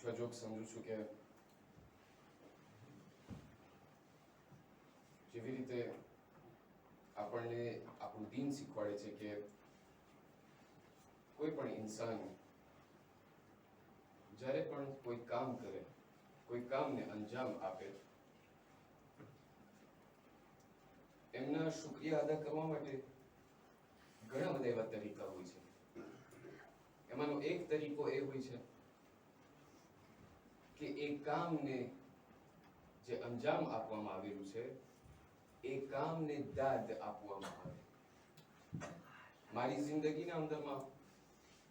પ્રજોગ સમજુ છું કે જેવી રીતે આપણને આપણું દીન શીખવાડે છે કે કોઈ પણ ઇન્સાન જ્યારે પણ કોઈ કામ કરે, કોઈ કામને અંજામ આપે, એમના શુક્રિયા અદા કરવા માટે ઘણા બધા એવા તરીકા હોય છે. એમાંનો એક તરીકો એ હોય છે કે એ કામને જે અંજામ આપવામાં આવેલું છે એ કામને દાદ આપવામાં આવે. મારી જિંદગીના અંદરમાં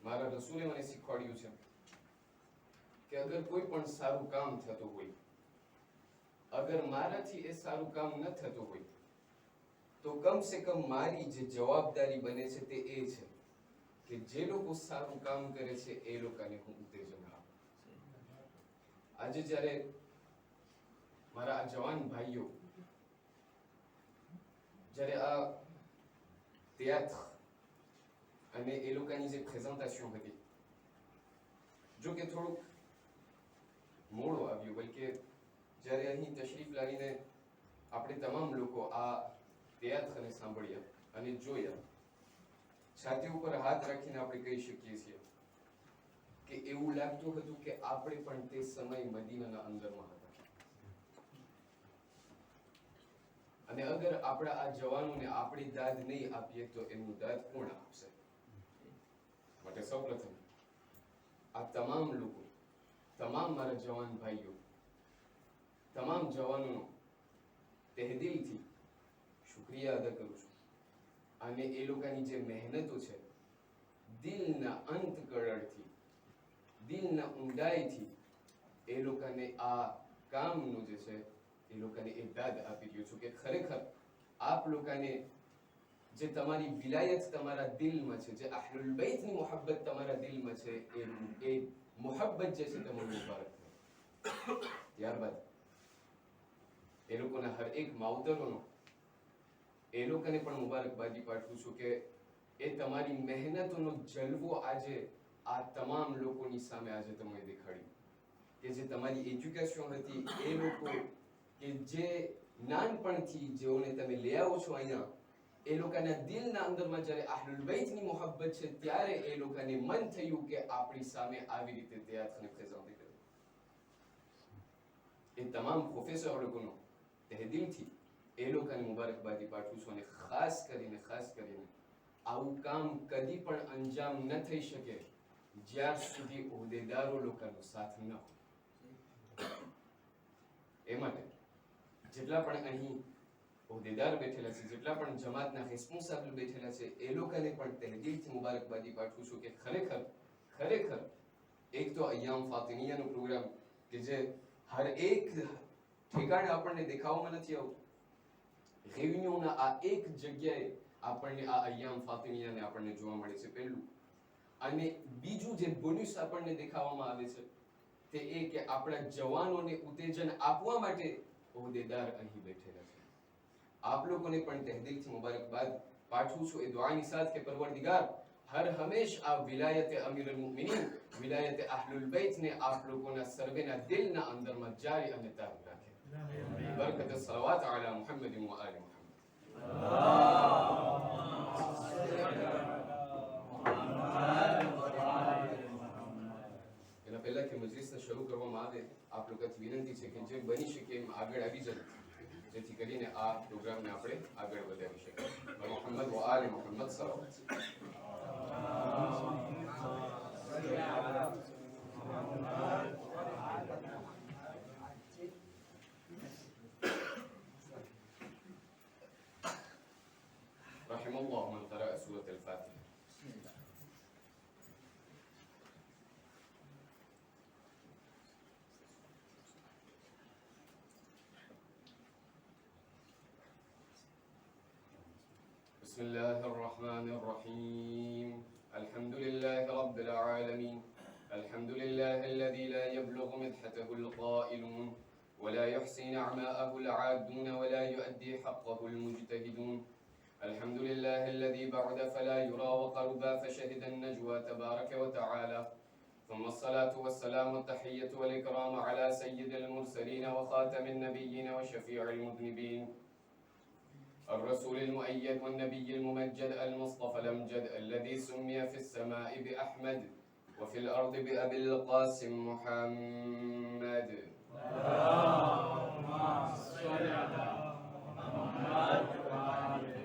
મારા રસૂલે મને શીખવાડ્યું છે કે અગર કોઈ પણ સારું કામ થતું હોય, અગર મારાથી એ સારું કામ ન થતું હોય તો કમ સે કમ મારી જે જવાબદારી બને છે તે એ છે કે જે લોકો સારું કામ કરે છે એ લોકોને હું ઉત્તેજન આપું. આજે જ્યારે મારા આ જવાન ભાઈઓ જ્યારે આ théâtre અને એ લોકોની જે પ્રેઝન્ટેશન હતી, જો કે થોડુંક મોડું આવ્યું, બલકે જ્યારે અહીં તશરીફ લાવીને આપણે તમામ લોકો આ théâtre સાંભળ્યા અને જોયા, છાતી ઉપર હાથ રાખીને આપણે કહી શકીએ છીએ કે એવું લાગતું હતું કે આપણે પણ તે સમય મદીનાના અંદરમાં હતા. અને અગર આપણા આ જવાનોને આપણી દાદ નહીં આપીએ તો એમનું દાદ કોણ આપશે? માટે સૌપ્રથમ આ તમામ લોકો, તમામ મારા જવાન ભાઈઓ, તમામ જવાનોનો તહેદિલથી શુક્રિયા અદા કરું છું. અને એ લોકોની જે મહેનતો છે, દિલના અંતકરણથી, દિલના ઊંડાઈથી એ લોકોને આ કામનું જે છે એ લોકોને એ દાદ આપી રહ્યો છું કે ખરેખર આપ લોકોને જે તમારી વિલાયત તમારા દિલમાં છે, જે અહલુલ બૈતની મોહબ્બત તમારા દિલમાં છે, એ મોહબ્બત જે છે તમને મુબારક થાય. ત્યારબાદ એ લોકોના હર એક માવતરોનો એ લોકોને પણ મુબારકબાદી પાઠવું છું કે એ તમારી મહેનતોનો જલવો આજે આ તમામ લોકોની સામે આજે તમે દેખાડ્યું કે જે તમારી એજ્યુકેશન હતી, એ લોકો કે જે નાનપણથી જેઓને તમે લઈ આવો છો અહીંયા, એ લોકોના દિલના અંદરમાં જ્યારે અહલુલ બૈતની મોહબ્બત છે ત્યારે એ લોકોને મન થયું કે આપણી સામે આવી રીતે théâtre પ્રેઝન્ટ કરે. એ તમામ પ્રોફેસર લોકોનો તહેદિલથી એ લોકોને મુબારકબાદી પાઠવું છું. અને ખાસ કરીને આવું કામ કદી પણ અંજામ ન થઈ શકે જ્યાર સુધી હોદ્દેદારો લોકોનો સાથ ન હોય. એ માટે જેટલા પણ અહીં હોદ્દેદાર બેઠેલા છે, જેટલા પણ જમાતના રિસ્પોન્સિબલ બેઠેલા છે, એ લોકોને પણ તહેદિલથી મુબારકબાદી પાઠવું છું કે ખરેખર એક તો અય્યામ ફાતિમિયાનો પ્રોગ્રામ કે જે હર એક ઠેકાણે આપણને દેખાવામાં નથી આવતું, રેવન્યુના આ એક જગ્યાએ આપણને આ અય્યામ ફાતિમિયાને આપણને જોવા મળે છે પહેલું. અને બીજું જે બોનસ આપણને દેખાવામાં આવે છે તે એ કે આપણા જવાનોને ઉત્તેજન આપવા માટે હોદ્દેદાર અહીં બેઠેલા છે. આપ લોકોને પણ તહેદિલથી મુબારકબાદ પાઠવું છું એ દુઆની સાથ કે પરવરદિગાર હર હંમેશ આ વિલાયત અમીર અલ-મુમિનીન, વિલાયત અહલુલ બૈતને આપ લોકોના સર્વેના દિલના અંદરમાં જારી અને તારી રાખે. બરકત સલવાત અલા મુહમ્મદ વ આલી મુહમ્મદ. એના પહેલા કે મજલિસને શરૂ કરવામાં આવે, આપ લોકોથી વિનંતી છે કે જે બની શકે એમ આગળ આવી જાય જેથી કરીને આ પ્રોગ્રામને આપણે આગળ વધારી શકીએ. મુહમ્મદ વ આલી મુહમ્મદ સલવાત. رحم الله من قرأ سورة الفاتحة. بسم الله الرحمن الرحيم. الحمد لله رب العالمين. الحمد لله الذي لا يبلغ مدحته القائلون ولا يحصي نعماءه العادون ولا يؤدي حقه المجتهدون. الحمد لله الذي بعد فلا يرى وقربا فشهد النجوى تبارك وتعالى ثم الصلاة والسلام التحية والإكرام على سيد المرسلين وخاتم النبيين وشفيع المذنبين الرسول المؤيد والنبي الممجد المصطفى الأمجد الذي سمي في السماء بأحمد وفي الأرض بأبي القاسم محمد.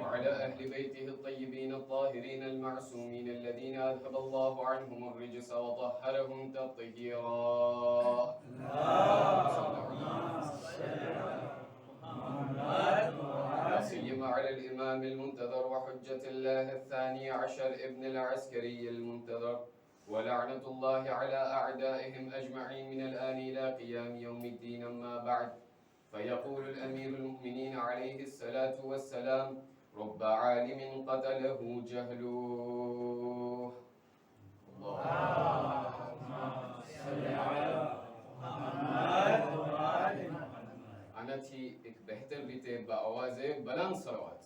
وعلى أهل بيته الطيبين الطاهرين المعصومين الذين أذهب الله عنهم الرجس وطهرهم تطهيرا. لا سيما على الإمام المنتظر وحجة الله الثاني عشر ابن العسكري المنتظر، ولعنة الله على أعدائهم أجمعين من الآن إلى قيام يوم الدين. أما بعد، فيقول الأمير المؤمنين عليه الصلاة والسلام: رب عالم قتله جهله. आना थी एक बेहतर रीते बाआवाज़े बुलंद सलावत।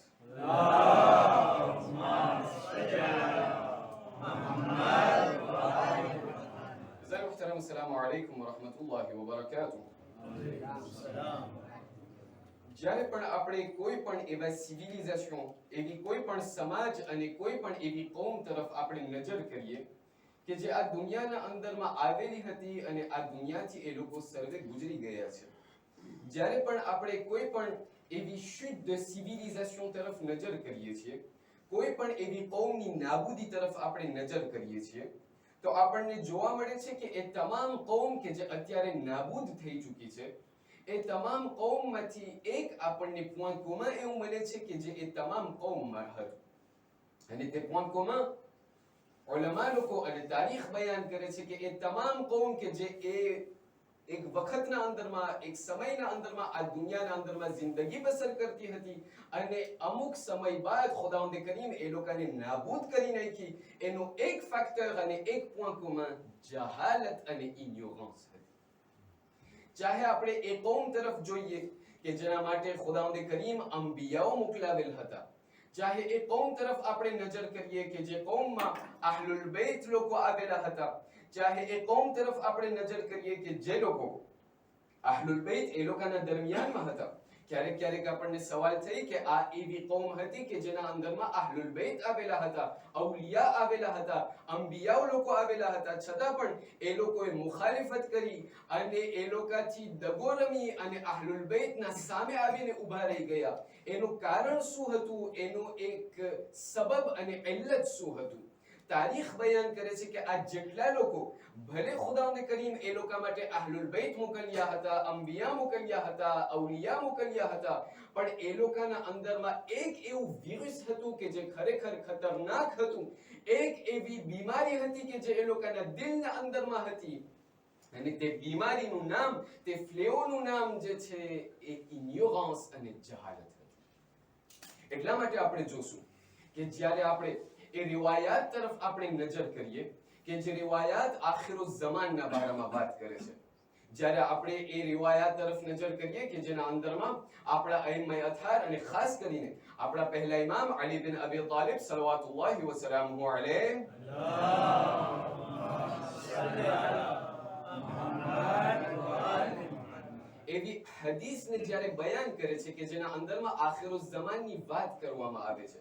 मुहतरम, अस्सलामु अलैकुम वरहमतुल्लाहि वबरकातुह। જ્યારે પણ આપણે કોઈ પણ એવા સિવિલાઇઝેશન, એવી કોઈ પણ સમાજ અને કોઈ પણ એવી કોમ તરફ આપણે નજર કરીએ કે જે આ દુનિયાના અંદરમાં આવેલી હતી અને આ દુનિયાથી એ લોકો સર્વે ગુજરી ગયા છે, જ્યારે પણ આપણે કોઈ પણ એવી શુદ્ધ સિવિલાઇઝેશન તરફ નજર કરીએ છીએ, કોઈ પણ એવી કોમની નાબૂદી તરફ આપણે નજર કરીએ છીએ, તો આપણને જોવા મળે છે કે એ તમામ કોમ કે જે અત્યારે નાબૂદ થઈ ચૂકી છે, એ તમામ કોમમાંથી એક આપણને પોઈન્ટ કોમા એવું મળે છે કે જે એ તમામ કોમમાં હતું. અને તે પોઈન્ટ કોમા ઉલમા લોકો અને તારીખ બયાન કરે છે કે એ તમામ કોમ કે જે એ એક વખતના અંદરમાં, એક સમયના અંદરમાં આ દુનિયાના અંદરમાં જિંદગી બસર કરતી હતી અને અમુક સમય બાદ ખુદાવંદ કરીમ એ લોકોને નાબૂદ કરી નાખી. એનો એક ફેક્ટર અને એક પોઈન્ટ કોમા જહાલત અને ઇગ્નોરન્સ હતી. ચાહે આપણે એ કોમ તરફ જોઈએ કે જેના માટે ખુદાવંદ કરીમ અંબિયાઓ મોકલાવેલ હતા, ચાહે એ કોમ તરફ આપણે નજર કરીએ કે જે કોમમાં અહલુલ બેત લોકો આવેલા હતા, ચાહે એ કોમ તરફ આપણે નજર કરીએ કે જે લોકો અહલુલ બેત એ લોકોના દરમિયાનમાં હતા. ક્યારેક ક્યારેક આપણને સવાલ થઈ કે આ એવી કોમ હતી કે જેના અંદરમાં અહલુલ બેત આવેલા હતા, અવલિયા આવેલા હતા, અંબિયાઓ લોકો આવેલા હતા, છતાં પણ એ લોકોએ મુખાલિફત કરી અને એ લોકોથી દગો રમી અને અહલુલ બેતના સામે આવીને ઊભા રહી ગયા. એનું કારણ શું હતું? એનું એક સબબ અને ઇલ્લત શું હતું? તારીખ બયાન કરે છે કે આ જેટલા લોકો ભલે ખુદાવંદ કરીમ એ લોકો માટે અહલુલ બેત મોકલ્યા હતા, અંબિયા મોકલ્યા હતા, અવલિયા મોકલ્યા હતા, પણ એ લોકોના અંદરમાં એક એવું વિરુસ હતું કે જે ખરેખર ખતરનાક હતું. એક એવી બીમારી હતી કે જે એ લોકોના દિલના અંદરમાં હતી અને તે બીમારીનું નામ, તે ફ્લેઓનું નામ જે છે એ ઇગ્નોરન્સ અને જહાલત હતી. એટલા માટે આપણે જોશું કે જ્યારે આપણે એ રિવાયાત તરફ આપણે નજર કરીએ કે જે રિવાયાત આખિરુઝ ઝમાનના બારામાં વાત કરે છે, જ્યારે આપણે એ રિવાયાત તરફ નજર કરીએ કે જેના અંદરમાં આપણા અઈમ્માએ અથાર અને ખાસ કરીને આપણા પહેલા ઇમામ અલી બિન અબી તાલિબ સલવાતુલ્લાહી વસલામુહુ અલૈહ એવી હદીસને જ્યારે બયાન કરે છે કે જેના અંદરમાં આખિરુઝ ઝમાનની વાત કરવામાં આવે છે,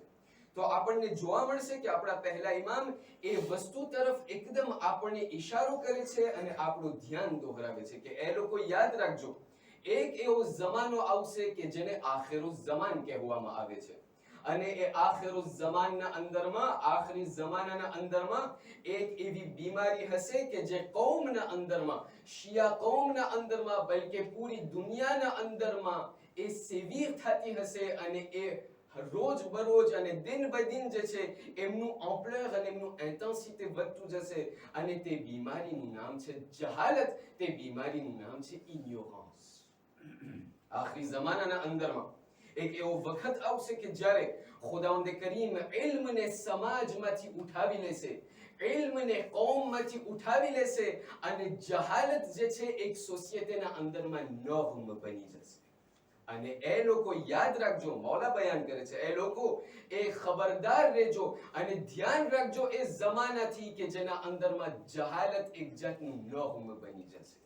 તો આપણને જોવા મળશે કે આપણા પહેલા ઇમામ એ વસ્તુ તરફ એકદમ આપણને ઈશારો કરે છે અને આપણું ધ્યાન દોહરાવે છે કે એ લોકો યાદ રાખજો, એક એવો જમાનો આવશે કે જેને આખિરુઝ ઝમાન કહેવામાં આવે છે. અને એ આખિરુઝ ઝમાનના અંદરમાં, આખરી જમાનાના અંદરમાં એક એવી બીમારી હશે કે જે કૌમના અંદરમાં, શિયા કૌમના અંદરમાં, બલકે પૂરી દુનિયાના અંદરમાં એ સેવીર થતી હશે અને એ રોજ બરોજ અને દિન બદિન જે છે એમનું એમ્પ્લોયર અને એમનું ઇન્ટેન્સિટી વધતું જશે. અને તે બીમારીનું નામ છે જહાલત, તે બીમારીનું નામ છે ઇગ્નોરન્સ. આખરી જમાનાના અંદરમાં એક એવો વખત આવશે કે જ્યારે ખુદાવંદ કરીમ ઇલ્મને સમાજમાંથી ઉઠાવી લેશે, ઇલ્મને કૌમમાંથી ઉઠાવી લેશે અને જહાલત જે છે એક સોસાયટીના અંદરમાં નોર્મ બની જશે. અને એ લોકો યાદ રાખજો, મૌલા બયાન કરે છે, એ લોકો એ ખબરદાર રહેજો અને ધ્યાન રાખજો એ જમાનાથી કે જેના અંદરમાં જહાલત એક જાતનું નોમ બની જશે.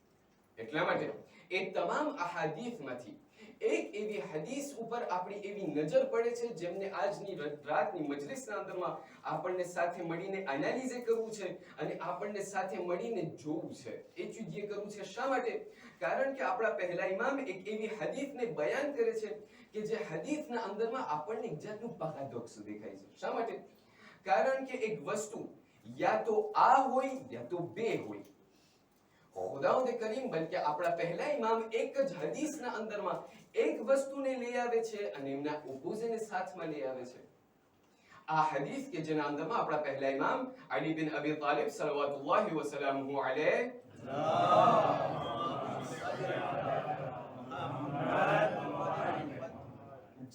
એટલા માટે એ તમામ અહાદીસમાંથી એક એવી હદીસ ઉપર આપણી એવી નજર પડે છે જેમને આજની રાતની મજલિસના અંદરમાં આપણને સાથે મળીને એનાલિઝ કરવું છે અને આપણને સાથે મળીને જોવું છે, એચ્યુડીએ કરવું છે. શા માટે? કારણ કે આપણા પહેલા ઇમામ એક એવી હદીસને બયાન કરે છે કે જે હદીસના અંદરમાં આપણને એક જાતનું પેરાડોક્સ દેખાય છે. શા માટે? કારણ કે એક વસ્તુ યા તો આ હોય યા તો બે હોય. ખુદાવંદ કરીમ બલકે આપણા પહેલા ઇમામ એક જ હદીસના અંદરમાં એક વસ્તુને લઈ આવે છે અને એમના ઓપોઝિટને સાથમાં લઈ આવે છે. આ હદીસ કે જેના અંદરમાં આપણા પહેલા ઇમામ અલી બિન અબી તાલિબ સલ્લલ્લાહુ વસલ્લમુ અલૈહ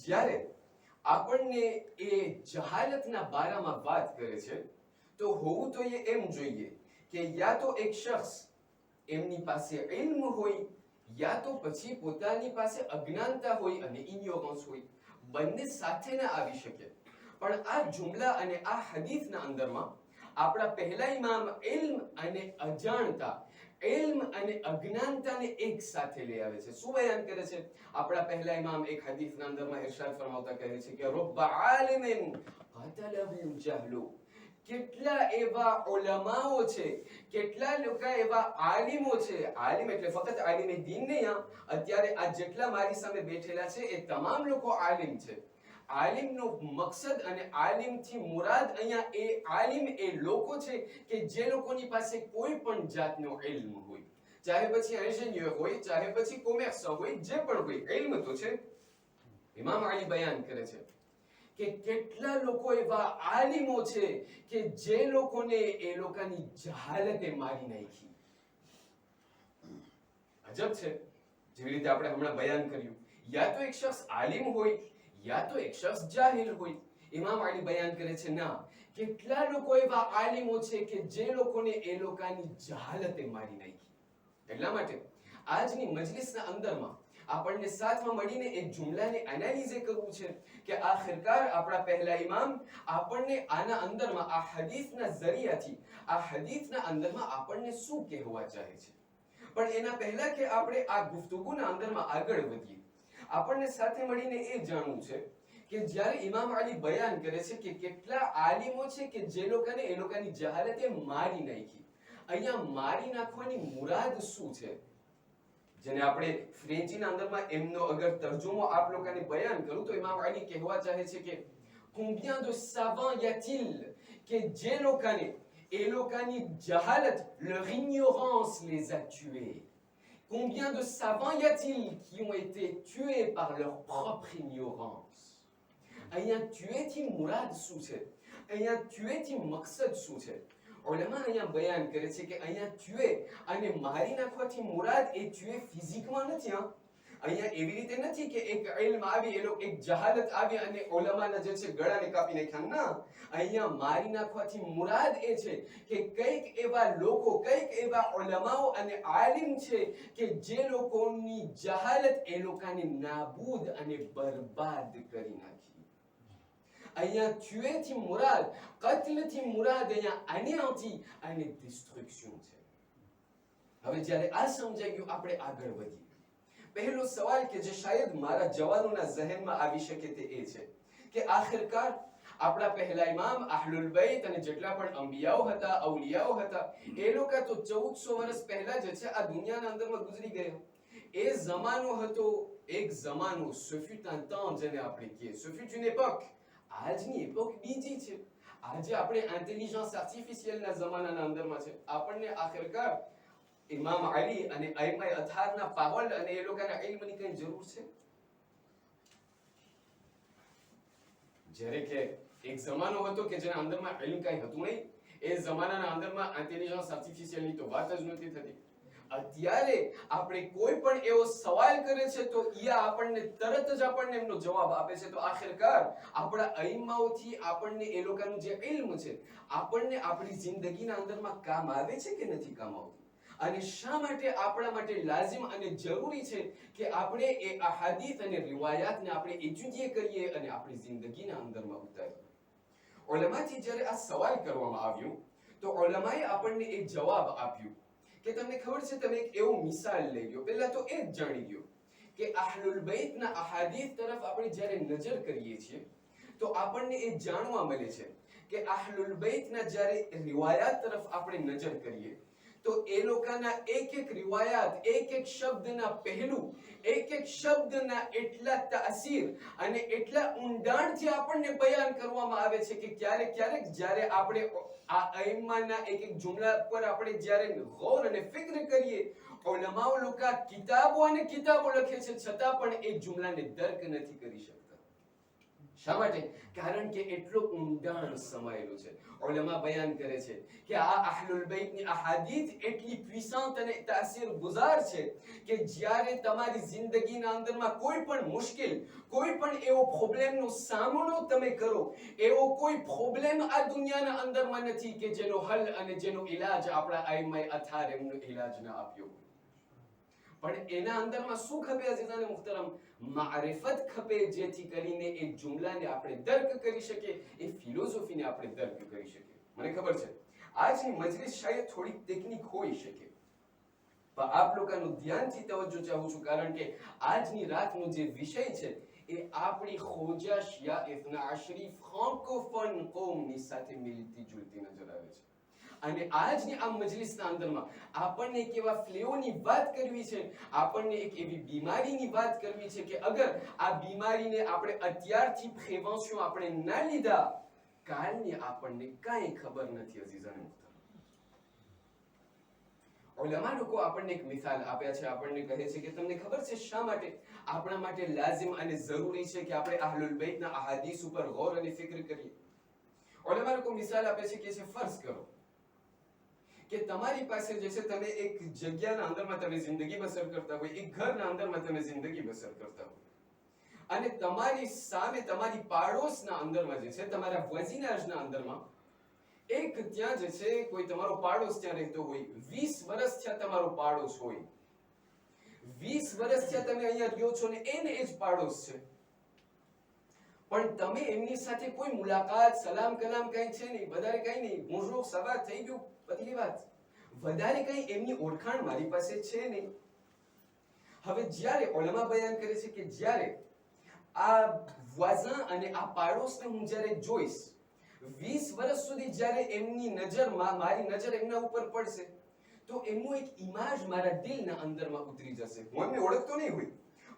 જ્યારે આપણને એ જહાલતના બારામાં વાત કરે છે તો હોવું તો એમ જોઈએ કે યા તો એક શખ્સ એમની પાસે ઇલ્મ હોય યા તો પછી પોતાની પાસે અજ્ઞાનતા હોય અને ઇગ્નોરન્સ હોય, બંને સાથે ના આવી શકે. પણ આ જુમલા અને આ હદીસના અંદરમાં આપણા પહેલા ઇમામ ઇલ્મ અને અજાણતા, ઇલ્મ અને અજ્ઞાનતાને એક સાથે લઈ આવે છે. શું બયાન કરે છે આપણા પહેલા ઇમામ? એક હદીસના અંદરમાં ઇરશાદ ફરમાવતા કહે છે કે રબ્બા આલિમિન qatalahu જહલુ. કેટલા એવા ઉલમાઓ છે, કેટલા લોકો એવા આલિમો છે. આલિમ એટલે ફક્ત આલિમે દીન નહીં, અત્યારે આ જેટલા મારી સામે બેઠેલા છે એ તમામ લોકો આલિમ છે. આલિમનો મકસદ અને આલિમથી મુરાદ અહીંયા એ આલિમ એ લોકો છે કે જે લોકોની પાસે કોઈ પણ જાતનો ઇલ્મ હોય, ચાહે પછી એન્જિનિયર હોય, ચાહે પછી કોમર્સ હોય, જે પણ હોય, ઇલ્મ તો છે. ઇમામ અલી બયાન કરે છે કે કેટલા લોકો એવા આલિમો છે કે જે લોકોને એ લોકોની જહાલતે મારી નાખી. અજબ છે. જેવી રીતે આપણે હમણાં બયાન કર્યું, યા તો એક શખ્સ આલિમ હોય યા તો એક શખ્સ જાહિલ હોય. ઇમામ અલી બયાન કરે છે ના, કેટલા લોકો એવા આલિમો છે કે જે લોકોને એ લોકોની જહાલતે મારી નાખી. એટલા માટે આજની મજલિસના અંદરમાં આપણને સાથમાં મળીને એક જુમલાને એનાલિઝ કરવું છે કે આખિરકાર આપણા પહેલા ઇમામ આપણને આના અંદરમાં આ હદીસના ઝરિયાથી, આ હદીસના અંદરમાં આપણને શું કહેવા ચાહે છે. પણ એના પહેલા કે આપણે આ ગુફ્તગુના અંદરમાં આગળ વધીએ, આપણને સાથે મળીને એ જાણવું છે કે જ્યારે ઇમામ અલી બયાન કરે છે કે કેટલા આલિમો છે કે જે લોકોને એ લોકોની જહાલતે મારી નાખી, અહીંયા મારી નાખવાની મુરાદ શું છે? જેને આપણે ફ્રેન્ચીના અંદરમાં એમનો અગર તર્જુમો આપ લોકોને બયાન કરું તો ઇમામ અલી કહેવા ચાહે છે કે combien de savants y a-t-il કે જે લોકોને એ લોકોની જહાલત, leur ignorance les a tués. Combien de savants y a-t-il qui ont été tués par leur propre ignorance? અહીંયા tué મુરાદ શું છે? અહીંયા tué મકસદ શું છે? ઉલમા અહીંયા બયાન કરે છે કે અહીંયા tué અને મારી નાખવાથી મુરાદ એ tué ફિઝિકમાં નથી. અહીંયા એવી રીતે નથી કે એક ઇલ્મ આવી, એ લોકો એક જહાલત આવી અને ઉલમાના જે છે ગળાને કાપી નાખ્યા. ના, અહીંયા મારી નાખવાથી મુરાદ એ છે કે કઈક એવા લોકો, કઈક એવા ઉલમાઓ અને આલિમ છે કે જે લોકોની જહાલત એ લોકોને નાબૂદ અને બરબાદ કરી નાખી. અહીંયા tué થી મુરાદ, કત્લ થી મુરાદ અહીંયા anéanti અને destruction છે. હવે જ્યારે આ સમજાઈ ગયું, આપણે આગળ વધીએ. પહેલો સવાલ કે જે શાયદ મારા જવાનોના જહેનમાં આવી શકે તે એ છે કે આખિરકાર આપણા પહેલા ઇમામ અહલુલ બૈત અને જેટલા પણ અંબિયાઓ હતા, અવલિયાઓ હતા, એ લોકો તો 1400 વર્ષ પહેલા જે છે આ દુનિયાના અંદરમાં ગુજરી ગયા. એ જમાનો હતો એક જમાનો, ce fut un temps જેને આપણે કહીએ, ce fut une époque. આજની એપોક બીજી છે. આજે આપણે ઇન્ટેલિજન્સ આર્ટિફિશિયલના જમાનાના અંદરમાં છે. આપણને આખિરકાર ઇમામ અલી અને અઈમાએ અથારના પાવલ અને એ લોકોના ઇલ્મની કઈ જરૂર છે? જ્યારે કે એક જમાનો હતો કે જેના અંદરમાં ઇલ્મ કઈ હતું નહીં, એ જમાનાના અંદરમાં ઇન્ટેલિજન્સ આર્ટિફિશિયલની તો વાત જ નહોતી થતી. અત્યારે આપણે કોઈ પણ એવો સવાલ કરે છે તો એ આપણને તરત જ આપણને એમનો જવાબ આપે છે. તો આખિરકાર આપણા અઈમાઓથી આપણને એ લોકોનું જે ઇલ્મ છે આપણને આપણી જિંદગીના અંદરમાં કામ આવે છે કે નથી કામ આવતું? અને શા માટે આપણા માટે લાઝિમ અને જરૂરી છે કે આપણે એ અહાદીથ અને રિવાયાતને આપણે એજુદીએ કરીએ અને આપણી જિંદગીના અંદરમાં ઉતારીએ। ઉલમાથી જ્યારે આ સવાલ કરવામાં આવ્યો તો ઉલમાએ આપણને એક જવાબ આપ્યો કે તમને ખબર છે, તમે એક એવો મિસાલ લઈ લો, પહેલા તો એ જ જાણી લ્યો કે અહલુલ બૈતના અહાદીથ તરફ આપણે જ્યારે નજર કરીએ છીએ તો આપણને એ જાણવા મળે છે કે અહલુલ બૈતના જ્યારે રિવાયાત તરફ આપણે નજર કરીએ તો એ લોકોના એક એક રિવાયાત, એક એક શબ્દના પહેલું, એક એક શબ્દના એટલા તાસીર અને એટલા ઊંડાણથી આપણને બયાન કરવામાં આવે છે કે ક્યારેક ક્યારેક જ્યારે આપણે આ અઈમ્માના એક એક જુમલા પર આપણે જ્યારે ગૌર અને ફિક્ર કરીએ, ઉલમાઓ લોકો કિતાબો અને કિતાબો લખે છે છતાં પણ એ જુમલાને દર્ક નથી કરી શકતા। શા માટે? કારણ કે એટલો ઊંડાણ સમાયેલું છે। ઉલમા બયાન કરે છે કે આ અહલુલ બૈતની અહાદીથ એટલી puissant અને તાસીરગુઝાર છે કે જ્યારે તમારી જિંદગીના અંદરમાં કોઈ પણ મુશ્કેલ, કોઈ પણ એવો પ્રોબ્લેમનો સામનો તમે કરો, એવો કોઈ પ્રોબ્લેમ આ દુનિયાના અંદરમાં નથી કે જેનો હલ અને જેનો ઈલાજ આપણા આઈમાએ અથાર એમનો ઈલાજ ન આપ્યો, પણ એના અંદરમાં શું ખપે અઝીઝાને મુહતરમ? મારિફત ખપે, જેથી કરીને એ જુમલાને આપણે દર્ક કરી શકીએ, એ ફિલોસોફીને આપણે દર્ક કરી શકીએ। મને ખબર છે આજની મજલિસ શાયદ થોડી ટેકનિક હોઈ શકે, પણ આપ લોકોનું ધ્યાનથી તવજ્જો ચાહું છું, કારણ કે આજની રાતનો જે વિષય છે એ આપણી ખોજા શિયા ઇથના આશરી ફ્રાન્કોફોન કોમની સાથે મિલતી જુલતી નજર આવે છે। અને આજની આ મજલિસના અંદરમાં આપણને એક એવા ફ્લેવની વાત કરવી છે, આપણને એક એવી બીમારીની વાત કરવી છે કે અગર આ બીમારીને આપણે અત્યારથી પ્રિવેન્શન આપણે ના લીધા, કાલની આપણને કાંઈ ખબર નથી અઝીઝાને મુહતરમ। ઉલમા લોકો આપણને એક મિસાલ આપ્યા છે, આપણને કહે છે કે તમને ખબર છે શા માટે આપણા માટે લાઝિમ અને જરૂરી છે કે આપણે અહલુલ બૈતના અહાદીસ ઉપર ગૌર અને ફિક્ર કરીએ? ઉલમા લોકો મિસાલ આપે છે કે ફર્ઝ કરો કે તમારી પાસે જે છે, તમે એક જગ્યાના અંદરમાં તમે જિંદગી બસર કરતા હોય, એક ઘરના અંદરમાં તમે જિંદગી બસર કરતા હોય, અને તમારી સામે તમારી પાડોશના અંદરમાં જે છે, તમારા વજીનાજના અંદરમાં એક ત્યાં જે છે કોઈ તમારો પાડોશ ત્યાં રહેતો હોય, 20 વર્ષ થયા તમારો પાડોશ હોય, 20 વર્ષ થયા તમે અહીંયા રહ્યો છો ને એને એ જ પાડોશ છે, પણ તમે એમની સાથે કોઈ મુલાકાત, સલામ કલામ કઈ છે નહીં, વધારે કઈ નહીં, મોજો સવા થઈ ગયું, પતલી વાત, વધારે કઈ એમની ઓળખાણ મારી પાસે છે નહીં। હવે જ્યારે ઉલમા બયાન કરે છે કે જ્યારે આ વાઝા અને આ પાડોશને હું જ્યારે જોઈશ, 20 વર્ષ સુધી જ્યારે એમની નજરમાં, મારી નજર એમના ઉપર પડશે, તો એમનો એક ઇમેજ મારા દિલના અંદરમાં ઉતરી જશે। હું એમને ઓળખતો નહીં હોય,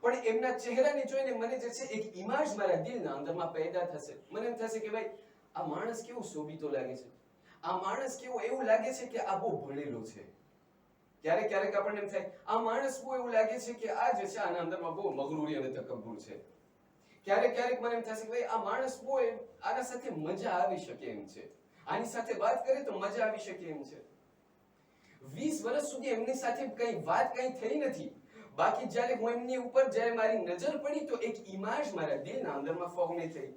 પણ એમના ચહેરાને જોઈને મને જે છે એક ઇમેજ મારા દિલના અંદરમાં પેદા થશે। મને એમ થશે કે ભાઈ આ માણસ કેવો શોભીતો લાગે છે, આ માણસ કેવો એવું લાગે છે કે આ બહુ ભણેલો છે, ક્યારેક ક્યારેક આપણને એમ થાય આ માણસ બહુ એવું લાગે છે કે આ જે છે આના અંદરમાં બહુ મગરૂરી અને તકબ્બુર છે, ક્યારેક ક્યારેક મને એમ થશે કે ભાઈ આ માણસ બહુ આના સાથે મજા આવી શકે એમ છે, આની સાથે વાત કરે તો મજા આવી શકે એમ છે। 20 વર્ષ સુધી એમની સાથે કઈ વાત કઈ થઈ નથી, બાકી જ્યારે હું એમની ઉપર જ્યારે મારી નજર પડી તો એક ઇમેજ મારા દિલના અંદરમાં ફોર્મ થઈ।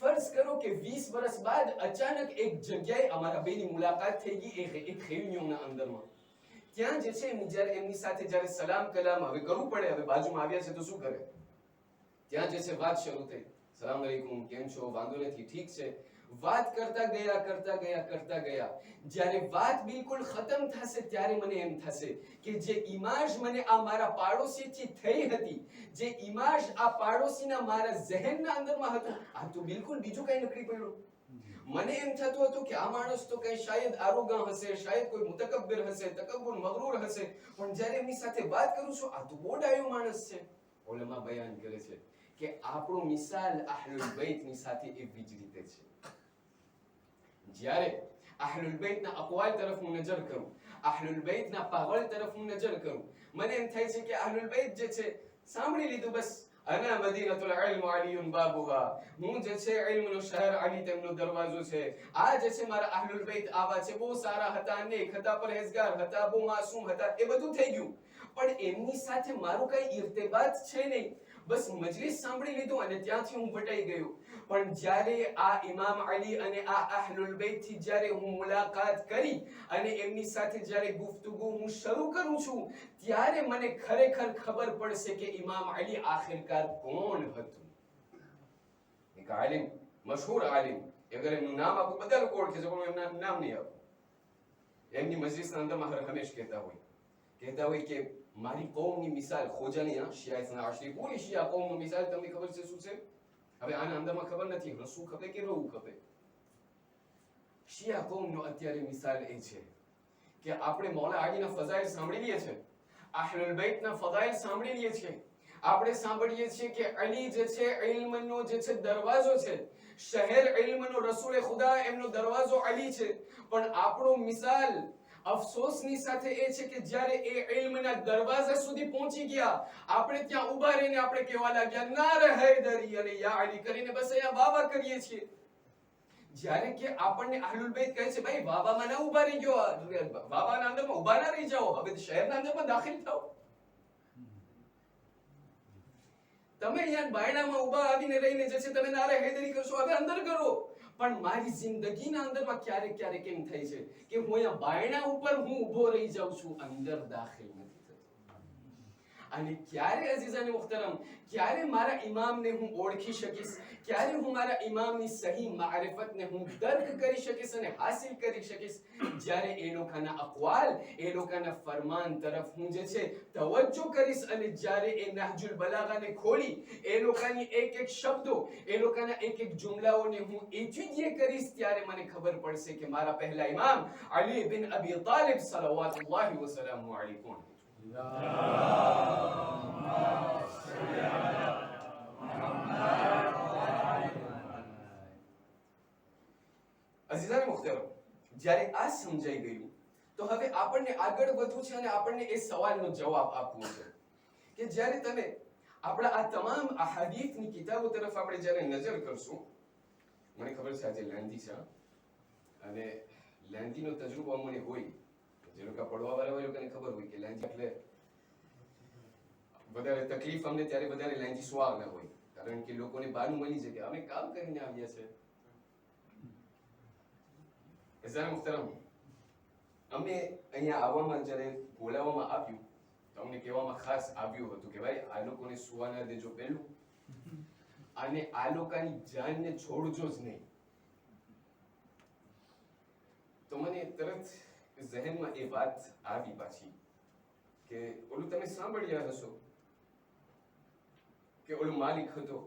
ફર્ઝ કરો કે 20 વર્ષ બાદ અચાનક એક જગ્યાએ અમારા બેની મુલાકાત થઈ ગઈ, એક રેયુનિયનના અંદરમાં, ત્યાં જે છે જ્યારે એમની સાથે જ્યારે સલામ કલામ હવે કરવું પડે, હવે બાજુમાં આવ્યા છે તો શું કરે, ત્યાં જે છે વાત શરૂ થઈ, સલામ અલૈકુમ, કેમ છો, વાંધો નથી, ઠીક છે, વાત કરતા ગયા, જ્યારે વાત બિલકુલ ખતમ થશે ત્યારે મને એમ થશે કે જે ઇમેજ મને આ મારા પાડોશીથી થઈ હતી, જે ઇમેજ આ પાડોશીના મારા ઝહેનના અંદરમાં હતો, આ તો બિલકુલ બીજું કઈ નીકળી પડ્યું। મને એમ થતું હતું કે આ માણસ તો કઈ શાયદ આરોગા હશે, શાયદ કોઈ મુતકબ્બિર હશે, તકબ્બુર મગરૂર હશે, પણ જ્યારે એમની સાથે વાત કરું છું આ તો બહુ ડાયો માણસ છે। ઉલમા બયાન કરે છે કે આપણો મિસાલ અહલુલ બૈતની સાથે એવી જ રીતે છે। જ્યારે અહલુલ બૈતના અકવાલ તરફ હું નજર કરું, અહલુલ બૈતના પાગળ તરફ હું નજર કરું, મને એમ થાય છે કે અહલુલ બૈત જે છે સાંભળી લીધું, બસ અના મદીનતુલ ઇલ્મ અલીયુન બાબુહા, હું જે છે ઇલ્મનો શહેર, અલી તેમનો દરવાજો છે, આ જે છે મારા અહલુલ બૈત આવા છે, બહુ સારા હતા, નેક હતા, પરહેઝગાર હતા, બહુ માસૂમ હતા, એ બધું થઈ ગયું, પણ એમની સાથે મારું કઈ ઇર્તિબાત છે નહીં, બસ મજલિસ સાંભળી લીધું અને ત્યાંથી હું વટાઈ ગયો. પણ જ્યારે આ ઇમામ અલી અને આ અહલુલ બેત થી જ્યારે હું મુલાકાત કરી અને એમની સાથે જ્યારે ગુફ્તગુ હું શરૂ કરું છું, ત્યારે મને ખરેખર ખબર પડશે કે ઇમામ અલી આખિરકાર કોણ હતું. એક આલિમ, મશહૂર આલિમ, અગર એમનું નામ આપું બધા લોકો ઓળખે છે, પણ એમનું નામ નહીં આપું. એમની મજલિસના અંદરમાં હંમેશ કહેતા હોય કે મારી કૌમની મિસાલ ખોજાની શિયા ઇથના આશરી પૂરી શિયા કૌમની મિસાલ તમને ખબર છે શું છે? હવે આના અંદરમાં ખબર નથી હસવું ખપે કે રોવું ખપે. શિયા કૌમનો અત્યારે મિસાલ એ છે કે આપણે મૌલા અલીના ફઝાઇલ સાંભળી લઈએ છે, અહલુલ બેતના ફઝાઇલ સાંભળી લઈએ છે, આપણે સાંભળીએ છીએ કે અલી જે છે ઇલ્મનો જે છે દરવાજો છે, શહેર ઇલ્મનો રસૂલ ખુદા એમનો દરવાજો અલી છે. પણ આપણો મિસાલ અફસોસની સાથે એ છે કે જ્યારે એ ઇલ્મના દરવાજા સુધી પહોંચી ગયા, આપણે ત્યાં ઊભા રહીને આપણે કહેવા લાગ્યા નારે હૈદરી અને યા અલી કરીને બસ અહીંયા વાવા કરીએ છીએ. જ્યારે કે આપણને અહલુલ બેત કહે છે ભાઈ વાવામાં ના ઊભા રહી ગયો, વાવાના અંદરમાં ઊભા ના રહી જાઓ, હવે શહેરના અંદરમાં દાખલ થાઓ. તમે અહીંયા બાયણામાં ઊભા આવીને રહીને જે છે તમે નારે હૈદરી કરશો, હવે અંદર કરો. પણ મારી જિંદગીના અંદરમાં ક્યારેક ક્યારેક એમ થાય છે કે હું અહીંયા બાયણા ઉપર હું ઊભો રહી જાઉં છું, અંદર દાખલ નથી થતો. અને ક્યારે અઝીઝાને મુહતરમ, ક્યારે મારા ઇમામને હું ઓળખી શકીશ, ક્યારે હું મારા ઇમામની સહી મારિફતને હું દર્ક કરી શકીશ અને હાસિલ કરી શકીશ? જ્યારે એ લોકોના અકવાલ, એ લોકોના ફરમાન તરફ હું જે છે તવજ્જો કરીશ અને જ્યારે એ નહજુલ બલાગાને ખોલી એ લોકોની એક એક શબ્દો, એ લોકોના એક એક જુમલાઓને હું એચિડીએ કરીશ, ત્યારે મને ખબર પડશે કે મારા પહેલા ઇમામ અલી બિન અબી તાલિબ સલવાતુલ્લાહી વસલામુ અલૈહિ કોણ. અઝીઝાને મુખ્તરમ, જ્યારે આ સમજાઈ ગયું તો હવે આપણને આગળ વધવું છે અને આપણને એ સવાલનો જવાબ આપવો છે કે જ્યારે તમે આપણા આ તમામ અહાદીથની કિતાબો તરફ આપણે જ્યારે નજર કરશું, મને ખબર છે આજે લેન્ધી છે અને લેન્ધીનો તજુર્બો અમને હોય, જે લોકો પડવા વાળા હોય લોકોને ખબર હોય કે લેન્ધી એટલે વધારે તકલીફ અમને ત્યારે વધારે લેન્ધી સ્વાગ ના હોય, કારણ કે લોકોને બાનું મળી છે કે અમે કામ કરીને આવ્યા છે. મુહતરમ, અમે અહીંયા આવવામાં જ્યારે બોલાવવામાં આવ્યું તો અમને કહેવામાં ખાસ આવ્યું હતું કે ભાઈ આ લોકોને સુવાના દેજો પહેલું, અને આ લોકોની જાનને છોડજો જ નહીં. તો મને તરત ઝહેનમાં એ વાત આવી પાછી કે ઓલું તમે સાંભળ્યા હશો કે ઓલું માલિક હતો,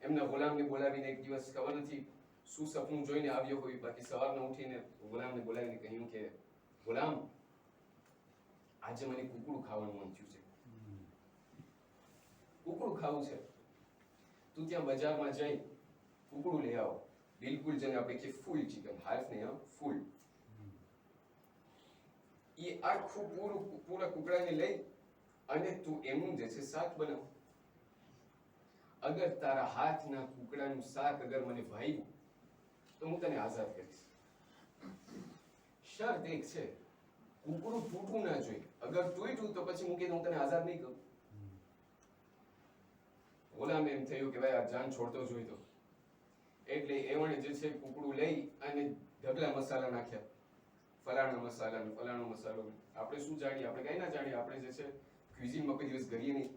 એમના ગુલામને બોલાવીને એક દિવસ ખબર નથી શું સપનું જોઈને આવ્યો હોય, બાકી સવારના ઉઠીને ગુલામને બોલાવીને કહ્યું કે ગુલામ આજે મને કુકડું ખાવાનું મન થયું છે, કુકડું ખાવું છે, તું ત્યાં બજારમાં જઈ કુકડું લઈ આવો, બિલકુલ જેને આપણે કે ફૂલ ચિકન, હાફ નહીં ફૂલ. એ આખું પૂરા કુકડાને લઈ અને તું એમનું જે છે શાક બનાવ. અગર તારા હાથના કુકડાનું શાક અગર મને ભાવ્યું તો હું તને આઝાદ કરીશ. શરત એક છે, કુકડું તૂટવું ના જોઈએ, અગર તૂટ્યું તો પછી હું તને આઝાદ નહીં કરું. ગુલામ એમ થયું કે ભાઈ આ જાન છોડતો જોઈ તો, એટલે એવણે જે છે કુકડું લઈ અને ઢગલા મસાલા નાખ્યા, ફલાણા મસાલા ને ફલાણો મસાલો. આપણે શું જાણીએ, આપણે કઈ ના જાણીએ, આપણે જે છે ક્યુઝિનમાં કોઈ દિવસ કરીએ નહીં.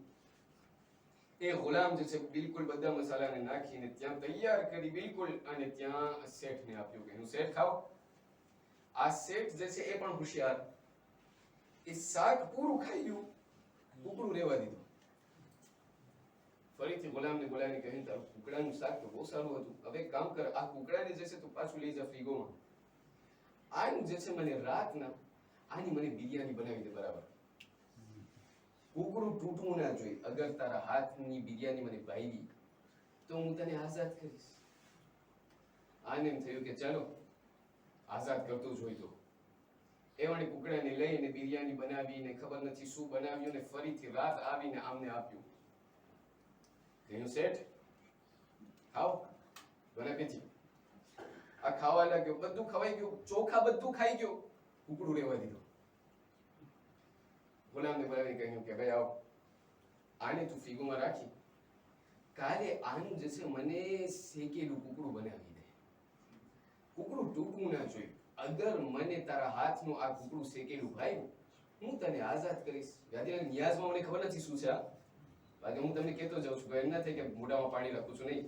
એ ગુલામ જે છે બિલકુલ બધા મસાલાને નાખીને ત્યાં તૈયાર કરી બિલકુલ, અને ત્યાં શેઠને આપ્યું કે હું શેઠ ખાઓ. આ શેઠ જે છે એ પણ હોશિયાર, એ શાક પૂરું ખાઈ ગયું, કુકડું રહેવા દીધું. ફરીથી ગુલામને બોલાવીને કહ્યું તારું કુકડાનું શાક તો બહુ સારું હતું, હવે કામ કર આ કુકડાને જે છે તું પાછું લઈ જા ફ્રીગોમાં, આનું જે છે મને રાતના આની મને બિરયાની બનાવી દે બરાબર. કુકડું તૂટવું ના જોઈએ, અગર તારા હાથની બિરયાની મને ભાવી તો હું તને આઝાદ કરીશ. આને એમ થયું કે ચાલો આઝાદ કરતો જોઈ તો એવણે કુકડાને લઈને બિરયાની બનાવીને ખબર નથી શું બનાવ્યું ને ફરીથી રાત આવીને આમને આપ્યું. કહ્યું શેઠ ખાઓ, બને પેથી આ ખાવા લાગ્યો, બધું ખવાઈ ગયું, ચોખા બધું ખાઈ ગયો, કુકડું રહેવા દીધું. ગુલામને બોલાવીને કહ્યું કે ભાઈ આવો, આને તું ફિગોમાં રાખી, કાલે આનું જે છે મને શેકેલું કુકડું બનાવી દે. કુકડું તૂટવું ના જોઈએ. અગર મને તારા હાથનું આ કુકડું શેકેલું ભાઈ, હું તને આઝાદ કરીશ. ન્યાઝમાં મને ખબર નથી શું છે આ, બાકી હું તમને કહેતો જાઉં છું, એમ ના થાય કે મોઢામાં પાણી રાખું છું નહીં.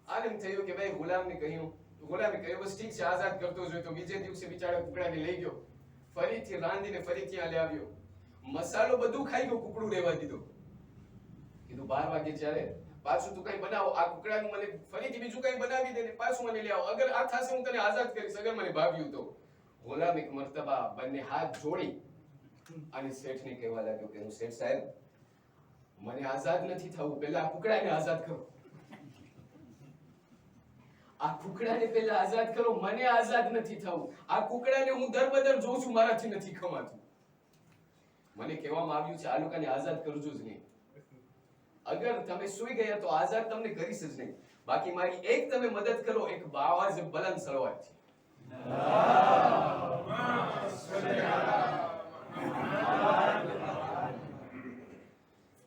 આને એમ થયું કે ભાઈ ગુલામને કહ્યું બસ ઠીક છે, આઝાદ કરતો જોઈએ. તો બીજે દિવસે બિચારા કુકડાને લઈ ગયો, ફરીથી રાંધીને ફરી ત્યાં લાવ્યો. મસાલો બધું ખાઈ ગયો, કુકડું રહેવા દીધું. કીધું 12 વાગે જ્યારે પાછું તું કઈ બનાવો, આ કુકડાનું મને ફરીથી બીજું કઈ બનાવી દે ને પાછું મને લઈ આવો. અગર આ થશે હું તને આઝાદ કરીશ, અગર મને ભાવ્યું તો. ગુલામ એક મર્તબા બંને હાથ જોડી અને શેઠને કહેવા લાગ્યો કે હું શેઠ સાહેબ, મને આઝાદ નથી થવું, પહેલા આ કુકડાને આઝાદ કરો. આ કુકડાને પહેલા આઝાદ કરો, મને આઝાદ નથી થવું. આ કુકડાને હું દરબદર જોઉં છું, મારાથી નથી ખમાતું. મને કહેવામાં આવ્યું છે આ લોકોને આઝાદ કરજો જ નહીં. અગર તમે સુઈ ગયા તો આઝાદ તમને કરીશ જ નહીં. બાકી મારી એક તમે મદદ કરો, એક આવાજ બલંદ સળવાથી.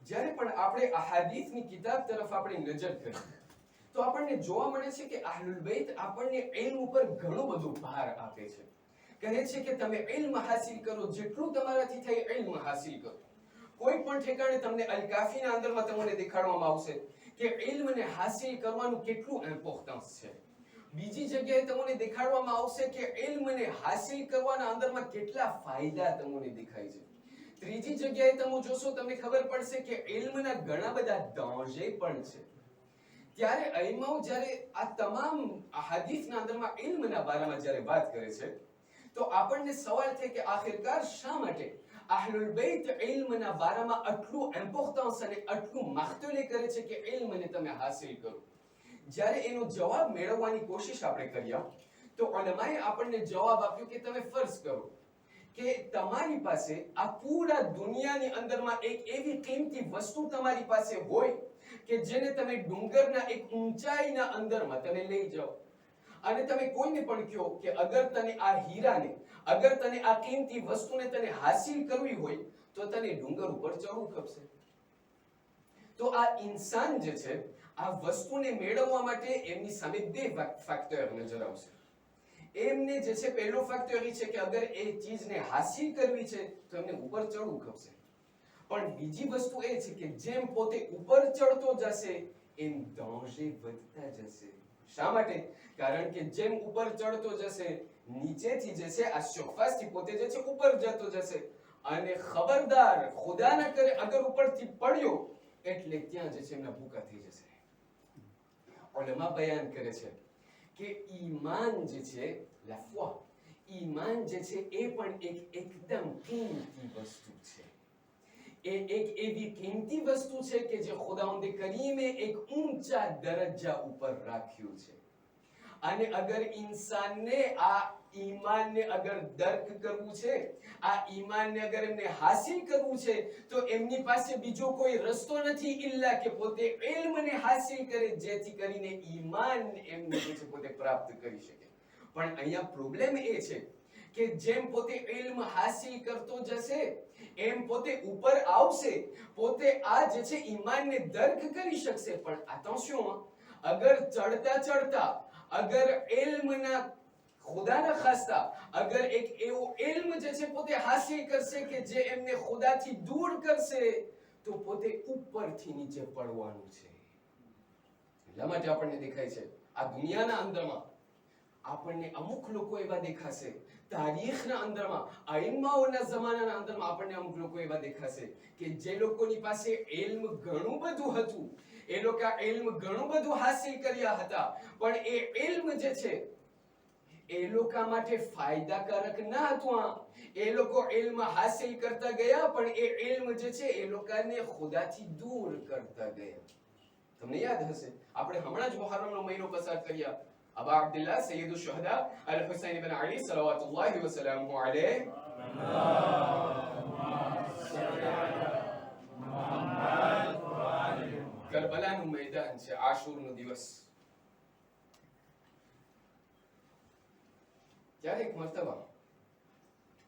જ્યારે પણ આપણે અહાદીસની કિતાબ તરફ આપણે નજર કરીએ તો આપણને જોવા મળે છે કે અહલુલ બૈત આપણને ઇલ્મ ઉપર ઘણો બધો ભાર આપે છે. કહે છે કે તમે ઇલ્મ હાસિલ કરો, જેટલું તમારાથી થાય ઇલ્મ હાસિલ કરો. કોઈ પણ ઠેકાણે તમને અલ કાફીના અંદરમાં તમને દેખાડવામાં આવશે કે ઇલ્મને હાસિલ કરવાનું કેટલું ઇમ્પોર્ટન્સ છે. બીજી જગ્યાએ તમને દેખાડવામાં આવશે કે ઇલ્મને હાસિલ કરવાના અંદરમાં કેટલા ફાયદા તમને દેખાય છે. ત્રીજી જગ્યાએ તમે જોશો તમને ખબર પડશે કે ઇલ્મના ઘણા બધા દાંજે પણ છે. ત્યારે અઈમાઓ જ્યારે આ તમામ અહાદીસના અંદરમાં ઇલ્મના બારામાં જ્યારે વાત કરે છે તો આપણને સવાલ થાય કે આખિરકાર શા માટે અહલુલ બૈત ઇલ્મના બારામાં આટલું ઇમ્પોર્ટન્સ અને આટલું મખ્તલે કરે છે કે ઇલ્મને તમે હાસિલ કરો. જ્યારે એનો જવાબ મેળવવાની કોશિશ આપણે કર્યા તો ઉલમાએ આપણને જવાબ આપ્યો કે તમે ફર્ઝ કરો કે તમારી પાસે આ પૂરા દુનિયાની અંદરમાં એક એવી કિંમતી વસ્તુ તમારી પાસે હોય કે જેને તમે ડુંગરના એક ઊંચાઈના અંદરમાં તમે લઈ જાઓ અને તમે કોઈને પણ કહો કે અગર તને આ હીરાને, અગર તને આ કિંમતી વસ્તુને તને હાસિલ કરવી હોય તો તને ડુંગર ઉપર ચડવું ખપશે. તો આ ઇન્સાન જે છે આ વસ્તુને મેળવવા માટે એમની સામે બે ફેક્ટર નજર આવશે. એમને જે છે પહેલો ફેક્ટર એ છે કે અગર એ ચીજને હાસિલ કરવી છે તો એમને ઉપર ચડવું ખપશે. પણ બીજી વસ્તુ એ છે કે જેમ પોતે ઉપર ચડતો જશે એમ દાંજે વધતા જશે. શા માટે? કારણ કે જેમ ઉપર ચડતો જશે નીચેથી જે છે આ સરફેસથી પોતે જે છે ઉપર જતો જશે અને ખબરદાર ખુદા ન કરે અગર ઉપરથી પડ્યો એટલે ત્યાં જે છે એમના ભૂકા થઈ જશે. ઉલમા બયાન કરે છે કે ઈમાન જે છે la foi, ઈમાન જે છે એ પણ એક એકદમ કિંમતી વસ્તુ છે. એ એક એવી કિંમતી વસ્તુ છે કે જે ખુદાવંદ કરીમે એક ઊંચા દરજ્જા ઉપર રાખ્યું છે. અને અગર ઇન્સાનને આ ઈમાનને અગર દર્ક કરવું છે, આ ઈમાનને અગર એમને હાસિલ કરવું છે તો એમની પાસે બીજો કોઈ રસ્તો નથી ઇલ્લા કે પોતે ઇલ્મને હાસિલ કરે જેથી કરીને ઈમાન એમને જે છે પોતે પ્રાપ્ત કરી શકે. પણ અહીંયા પ્રોબ્લેમ એ છે કે જેમ પોતે ઇલ્મ હાસિલ કરતો જશે એમ પોતે ઉપર આવશે, પોતે આ જે છે ઈમાનને દર્ક કરી શકશે. પણ attention, અગર ચડતા ચડતા અગર ઇલ્મના ખુદાના ખાસ્તા અગર એક એવો ઇલ્મ જે છે પોતે હાસિલ કરશે કે જે એમને ખુદાથી દૂર કરશે તો પોતે ઉપરથી નીચે પડવાનું છે. એટલા માટે આપણને દેખાય છે આ દુનિયાના અંદરમાં આપણને અમુક લોકો એવા દેખાશે, તારીખના અંદરમાં આઈમાઓના જમાનાના અંદરમાં આપણને અમુક લોકો એવા દેખાશે કે જે લોકોની પાસે ઇલ્મ ઘણું બધું હતું, એ લોકો ઇલ્મ ઘણું બધું હાસિલ કર્યા હતા પણ એ ઇલ્મ જે છે એ લોકો માટે ફાયદાકારક ના હતું. એ લોકો ઇલ્મ હાસિલ કરતા ગયા પણ એ ઇલ્મ જે છે એ લોકોને ખુદાથી દૂર કરતા ગયા. તમને યાદ હશે આપણે હમણાં જ મુહર્રમનો મહિનો પસાર કર્યા. અબા અબ્દુલ્લાહ સૈયદુ શુહદા અલ હુસૈન ઇબ્ન અલી સલવાતુલ્લાહી વ સલામુહુ અલૈહ કરબલાનું મેદાન છે, આશુરનો દિવસ. ત્યારે એક મર્તબા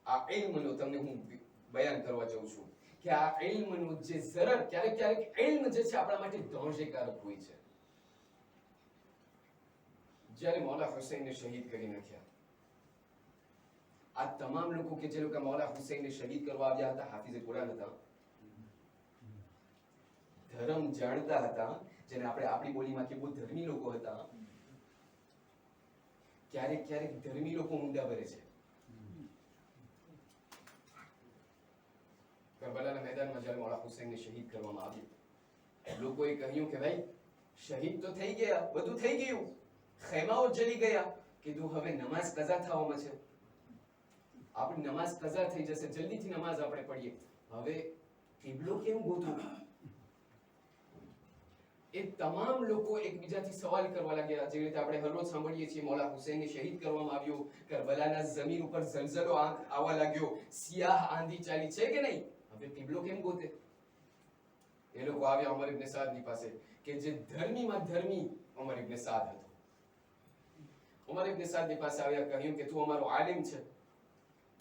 આ ઇલ્મનો તમને હું બયાન કરવા જાઉં છું કે આ ઇલ્મનું જે ઝરર, ક્યારેક ક્યારેક ઇલ્મ જે છે આપણા માટે ધોંશેકારક હોય છે. જ્યારે મૌલા હુસૈનને શહીદ કરી નાખ્યા, આ તમામ લોકો કે જે લોકો મૌલા હુસૈનને શહીદ કરવા આવ્યા હતા, હાફિઝે કુરાન હતા, ધર્મ જાણતા હતા, જેને આપણે આપણી બોલીમાં કે બહુ ધર્મી લોકો હતા. ક્યારેક ક્યારેક ધર્મી લોકો ઊંડા ભરે છે. કરબલાના મેદાનમાં જ્યારે મૌલા હુસૈનને શહીદ કરવામાં આવ્યું, લોકોએ કહ્યું કે ભાઈ શહીદ તો થઈ ગયા, બધું થઈ ગયું, ખેમાઓ જલી ગયા. કીધું હવે નમાઝ કઝા થવામાં છે, આપણી નમાઝ કઝા થઈ જશે, જલ્દીથી નમાઝ આપણે પઢીએ. હવે કિબલો કેમ ગોતવું? એ તમામ લોકો એકબીજાથી સવાલ કરવા લાગ્યા. જે રીતે આપણે હરરોજ સાંભળીએ છીએ, મૌલા હુસૈનને શહીદ કરવામાં આવ્યો, કરબલાના જમીન ઉપર ઝલઝલો આવવા લાગ્યો, સિયાહ આંધી ચાલી છે કે નહીં? હવે કિબલો કેમ ગોતે? એ લોકો આવ્યા ઉમર ઇબ્ન સાદની પાસે, કે જે ધર્મીમાં ધર્મી ઉમર ઇબ્ન સાદ હતો. ઉમર ઇબ્ન સાદની પાસે આવ્યા, કહ્યું કે તું અમારો આલિમ છે,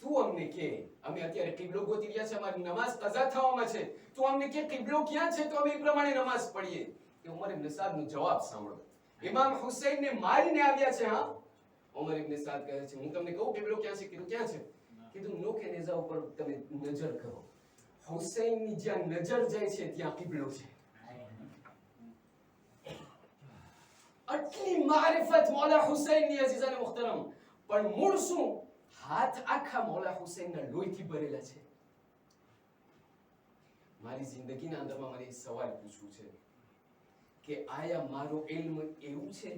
તું અમને કે અમે અત્યારે કિબલો ગોતી રહ્યા છે, અમારી નમાઝ કઝા થવામાં છે, તું અમને કે કિબલો ક્યાં છે તો અમે એ પ્રમાણે નમાઝ પઢીએ. કે ઉમર ઇબ્ન સાદનો જવાબ સાંભળો. ઇમામ હુસૈનને મારીને આવ્યા છે. હા, ઉમર ઇબ્ન સાદ કહે છે, હું તમને કહું કિબલો ક્યાં છે? કીધું ક્યાં છે? કીધું નોકે નેઝા ઉપર તમે નજર કરો, હુસૈનની જ્યાં નજર જાય છે ત્યાં કિબલો છે. આટલી મારિફત મૌલા હુસૈનની અઝીઝાને મુહતરમ, પણ મૂળ શું? હાથ આખા મૌલા હુસૈનના લોહીથી ભરેલા છે. મારી જિંદગીના અંદરમાં મને સવાલ પૂછવું છે કે આયા મારો ઇલ્મ એવું છે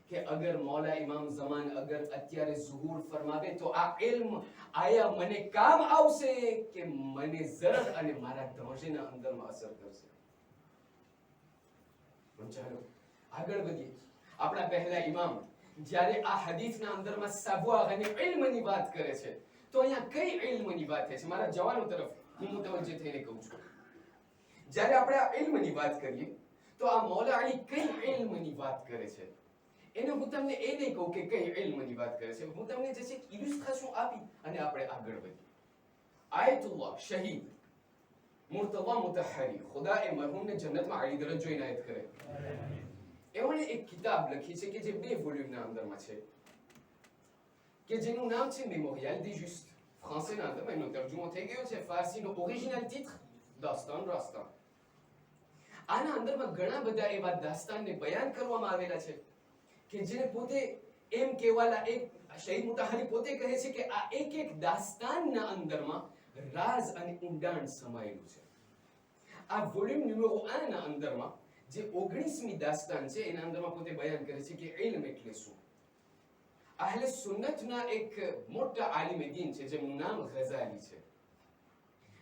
કે અગર મૌલા ઇમામ ઝમાન અગર અત્યારે ઝુહૂર ફરમાવે તો આ ઇલ્મ આયા મને કામ આવશે કે મને ઝરર અને મારા ધોંશેના અંદરમાં અસર કરશે? પણ ચાલો આગળ વધીએ. આપણા પહેલા ઇમામ જ્યારે આ હદીસના અંદરમાં સબવા અને ઇલ્મની વાત કરે છે, તો અહીંયા કઈ ઇલ્મની વાત છે? મારા જવાનો તરફ હું મુતવજ્જહ થઈને કહું છું. જ્યારે આપણે આ ઇલ્મની વાત કરીએ તો આ મૌલા અલી કઈ ઇલ્મની વાત કરે છે? એને હું તમને એ નહીં કહું કે કઈ ઇલ્મની વાત કરે છે, હું તમને જે છે ઇલુસ્ટ્રેશન આપી અને આપણે આગળ વધીએ. આયતુલ્લાહ શહીદ મુર્તઝા મુતહરી, ખુદા એ મરહૂમને જન્નતમાં આલી દરજ્જો ઇનાયત કરે. એમણે એક કિતાબ લખી છે કે જે 2 વોલ્યુમના અંદરમાં છે, કે જેનું નામ છે મેમોરિયલ des Justes. ફ્રાન્સના અંદરમાં એનો તર્જુમો થઈ ગયો છે, ફારસીનો ઓરિજિનલ ટિત્ર દાસ્તાન રાસ્તા. આના અંદરમાં ઘણા બધા એવા દાસ્તાનને બયાન કરવામાં આવેલા છે કે જેને પોતે એમ કહેવાલા, એક શહીદ મુતહરી પોતે કહે છે કે આ એક એક દાસ્તાનના અંદરમાં રાઝ અને ઊંડાણ સમાયેલું છે. આ વોલ્યુમ નંબર 1 ના અંદરમાં જે 19મી દાસ્તાન છે એના અંદરમાં પોતે બયાન કરે છે કે ઇલ્મ એટલે શું. અહલે સુન્નતના એક મોટા આલિમે દીન છે જેનું નામ ગઝાલી છે.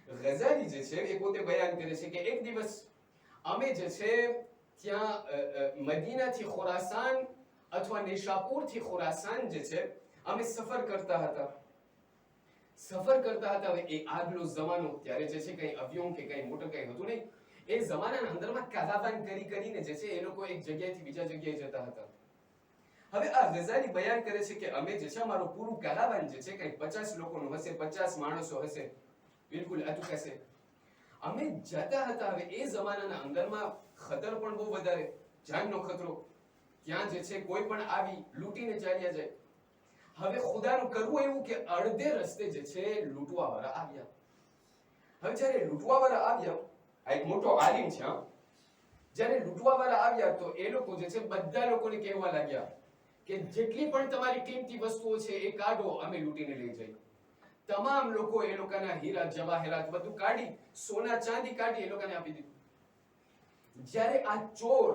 ગઝાલી જે છે એ પોતે બયાન કરે છે કે એક દિવસ અમે જે છે ત્યાં મદીનાથી ખુરાસાન અથવા નિશાપુરથી ખુરાસાન જે છે અમે સફર કરતા હતા. હવે એ આગલો જમાનો, ત્યારે જે છે કઈ અવ્યોમ કે કઈ મોટર કઈ હતું નહીં. એ જમાનાના અંદરમાં કારાવાન કરીને જે છે એ લોકો એક જગ્યાએથી બીજા જગ્યાએ જતા હતા. હવે આ ગઝાલી બયાન કરે છે કે અમે જે છે અમારું પૂરું કારાવાન જે છે કઈ 50 લોકોનું હશે, 50 માણસો હશે, બિલકુલ અચૂક હશે. અમે જતા હતા. હવે એ જમાનાના અંદરમાં ખતર પણ બહુ વધારે, જાનનો ખતરો. ત્યાં જે છે કોઈ પણ આવી લૂંટીને ચાલ્યા જાય. હવે ખુદાનું કરવું એવું કે અડધે રસ્તે જે છે લૂંટવાવાળા આવ્યા. હવે જ્યારે લૂંટવાવાળા આવ્યા, આ એક મોટો આલિમ છે, જ્યારે લૂંટવાવાળા આવ્યા તો એ લોકો જે છે બધા લોકોને કહેવા લાગ્યા કે જેટલી પણ તમારી કિંમતી વસ્તુઓ છે એ કાઢો, અમે લૂંટીને લઈ જઈએ. તમામ લોકો એ લોકોના હીરા જવાહરાત બધું કાઢી, સોના ચાંદી કાઢી એ લોકોને આપી દીધું. જ્યારે આ ચોર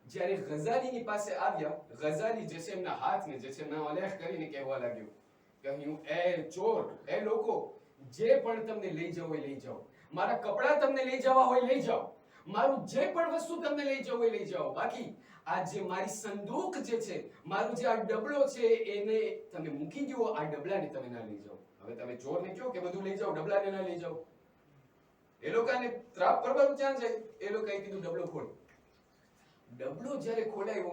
જ્યારે ગઝાલીની પાસે આવ્યા, ગઝાલી જે છે એમના હાથને જે છે નાલેહ કરીને કહેવા લાગ્યો, કહ્યું એ ચોર, એ લોકો જે પણ તમને લઈ જવું હોય લઈ જાઓ, મારા કપડા તમને લઈ જવા હોય લઈ જાઓ, મારું જે પણ વસ્તુ તમને લઈ જવું હોય લઈ જાઓ, બાકી આ જે મારી સંદૂક જે છે, મારું જે આ ડબલો છે એને તમે મૂકી દો, આ ડબલાને તમે ના લઈ જાઓ. હવે તમે ચોરને કહો કે બધું લઈ જાઓ, ડબલાને ના લઈ જાઓ. એ લોકોને ત્રાપ કરવાનું ક્યાં જાય? એ લોકોએ કીધું ડબલો ખોલ. ડબલો જ્યારે ખોલાયો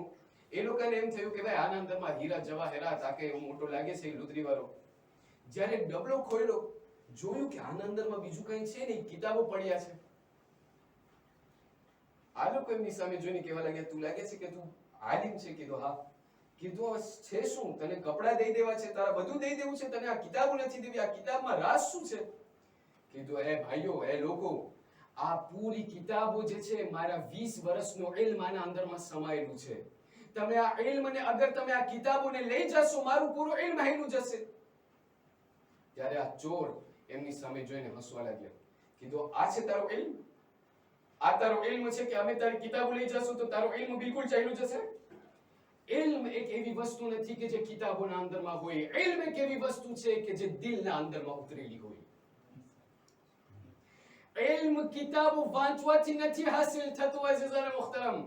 એ લોકોને એમ થયું કે ભાઈ આના અંદરમાં હીરા જવાહરાત આ કે મોટો લાગે છે લૂંટરી વાળો. જ્યારે ડબલો ખોલ્યો, જોયું કે આના અંદરમાં બીજું કંઈ છે નહીં, કિતાબો પડ્યા છે. આ લોકો એમની સામે જોઈને કહેવા લાગ્યા, તું લાગે છે કે તું આલિમ છે? કીધું હા. કીધું છે શું? તને કપડા દઈ દેવા છે, તારા બધું દઈ દેવું છે, તને આ કિતાબો નથી દેવી? આ કિતાબમાં રાજ શું છે? કીધું એ ભાઈઓ, એ લોકો, આ પૂરી કિતાબો જે છે મારા 20 વર્ષનો ઇલ્મ આના અંદરમાં સમાયેલું છે. તમે આ ઇલ્મને અગર તમે આ કિતાબોને લઈ જશો, મારું પૂરું ઇલ્મ હાઈલું જશે. ત્યારે આ ચોર એમની સામે જોઈને હસવા લાગ્યા. કીધું આ છે તારો ઇલ્મ? આ તારો ઇલ્મ છે કે અમે તારી કિતાબો લઈ જશું તો તારો ઇલ્મ બિલકુલ ચાલ્યું જશે? ઇલ્મ એક એવી વસ્તુ નથી કે જે કિતાબોના અંદરમાં હોય. ઇલ્મ એક એવી વસ્તુ છે કે જે દિલના અંદરમાં ઉતરેલી હોય. ઇલ્મ કિતાબો વાંચવાથી નથી હાસિલ થતું અઝીઝાન મુહતરમ.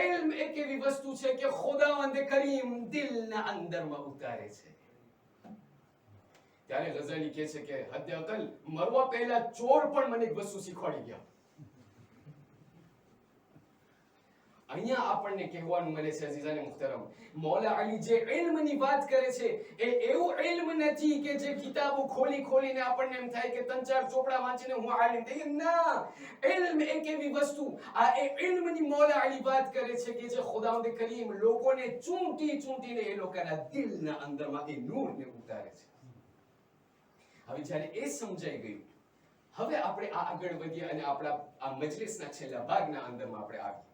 ઇલ્મ એક એવી વસ્તુ છે કે ખુદાવંદ કરીમ દિલના અંદરમાં ઉતારે છે. ત્યારે ગઝાલી કહે છે કે હદ અકલ મરવા પહેલા ચોર પણ મને એક વસ્તુ શીખવાડી ગયા. અહીંયા આપણને કહેવાનું મળે છે અઝીઝાન મુહતરમ, મૌલા અલી જે ઇલ્મની વાત કરે છે એ એવું ઇલ્મ નથી કે જે કિતાબો ખોલી ખોલીને આપણને એમ થાય કે 3-4 ચોપડા વાંચીને હું આલિમ થઈ ગયો. ના, ઇલ્મ એક એવી વસ્તુ, આ એ ઇલ્મની મૌલા અલી વાત કરે છે કે જે ખુદાવંદ કરીમ લોકોને ચૂંટી ચૂંટીને એ લોકોના દિલના અંદરમાં એ નૂરને ઉતારે છે. હવે જ્યારે એ સમજાઈ ગયું, હવે આપણે આ આગળ વધીએ અને આપણા આ મજલિસના છેલ્લા ભાગના અંદરમાં આપણે આવીએ.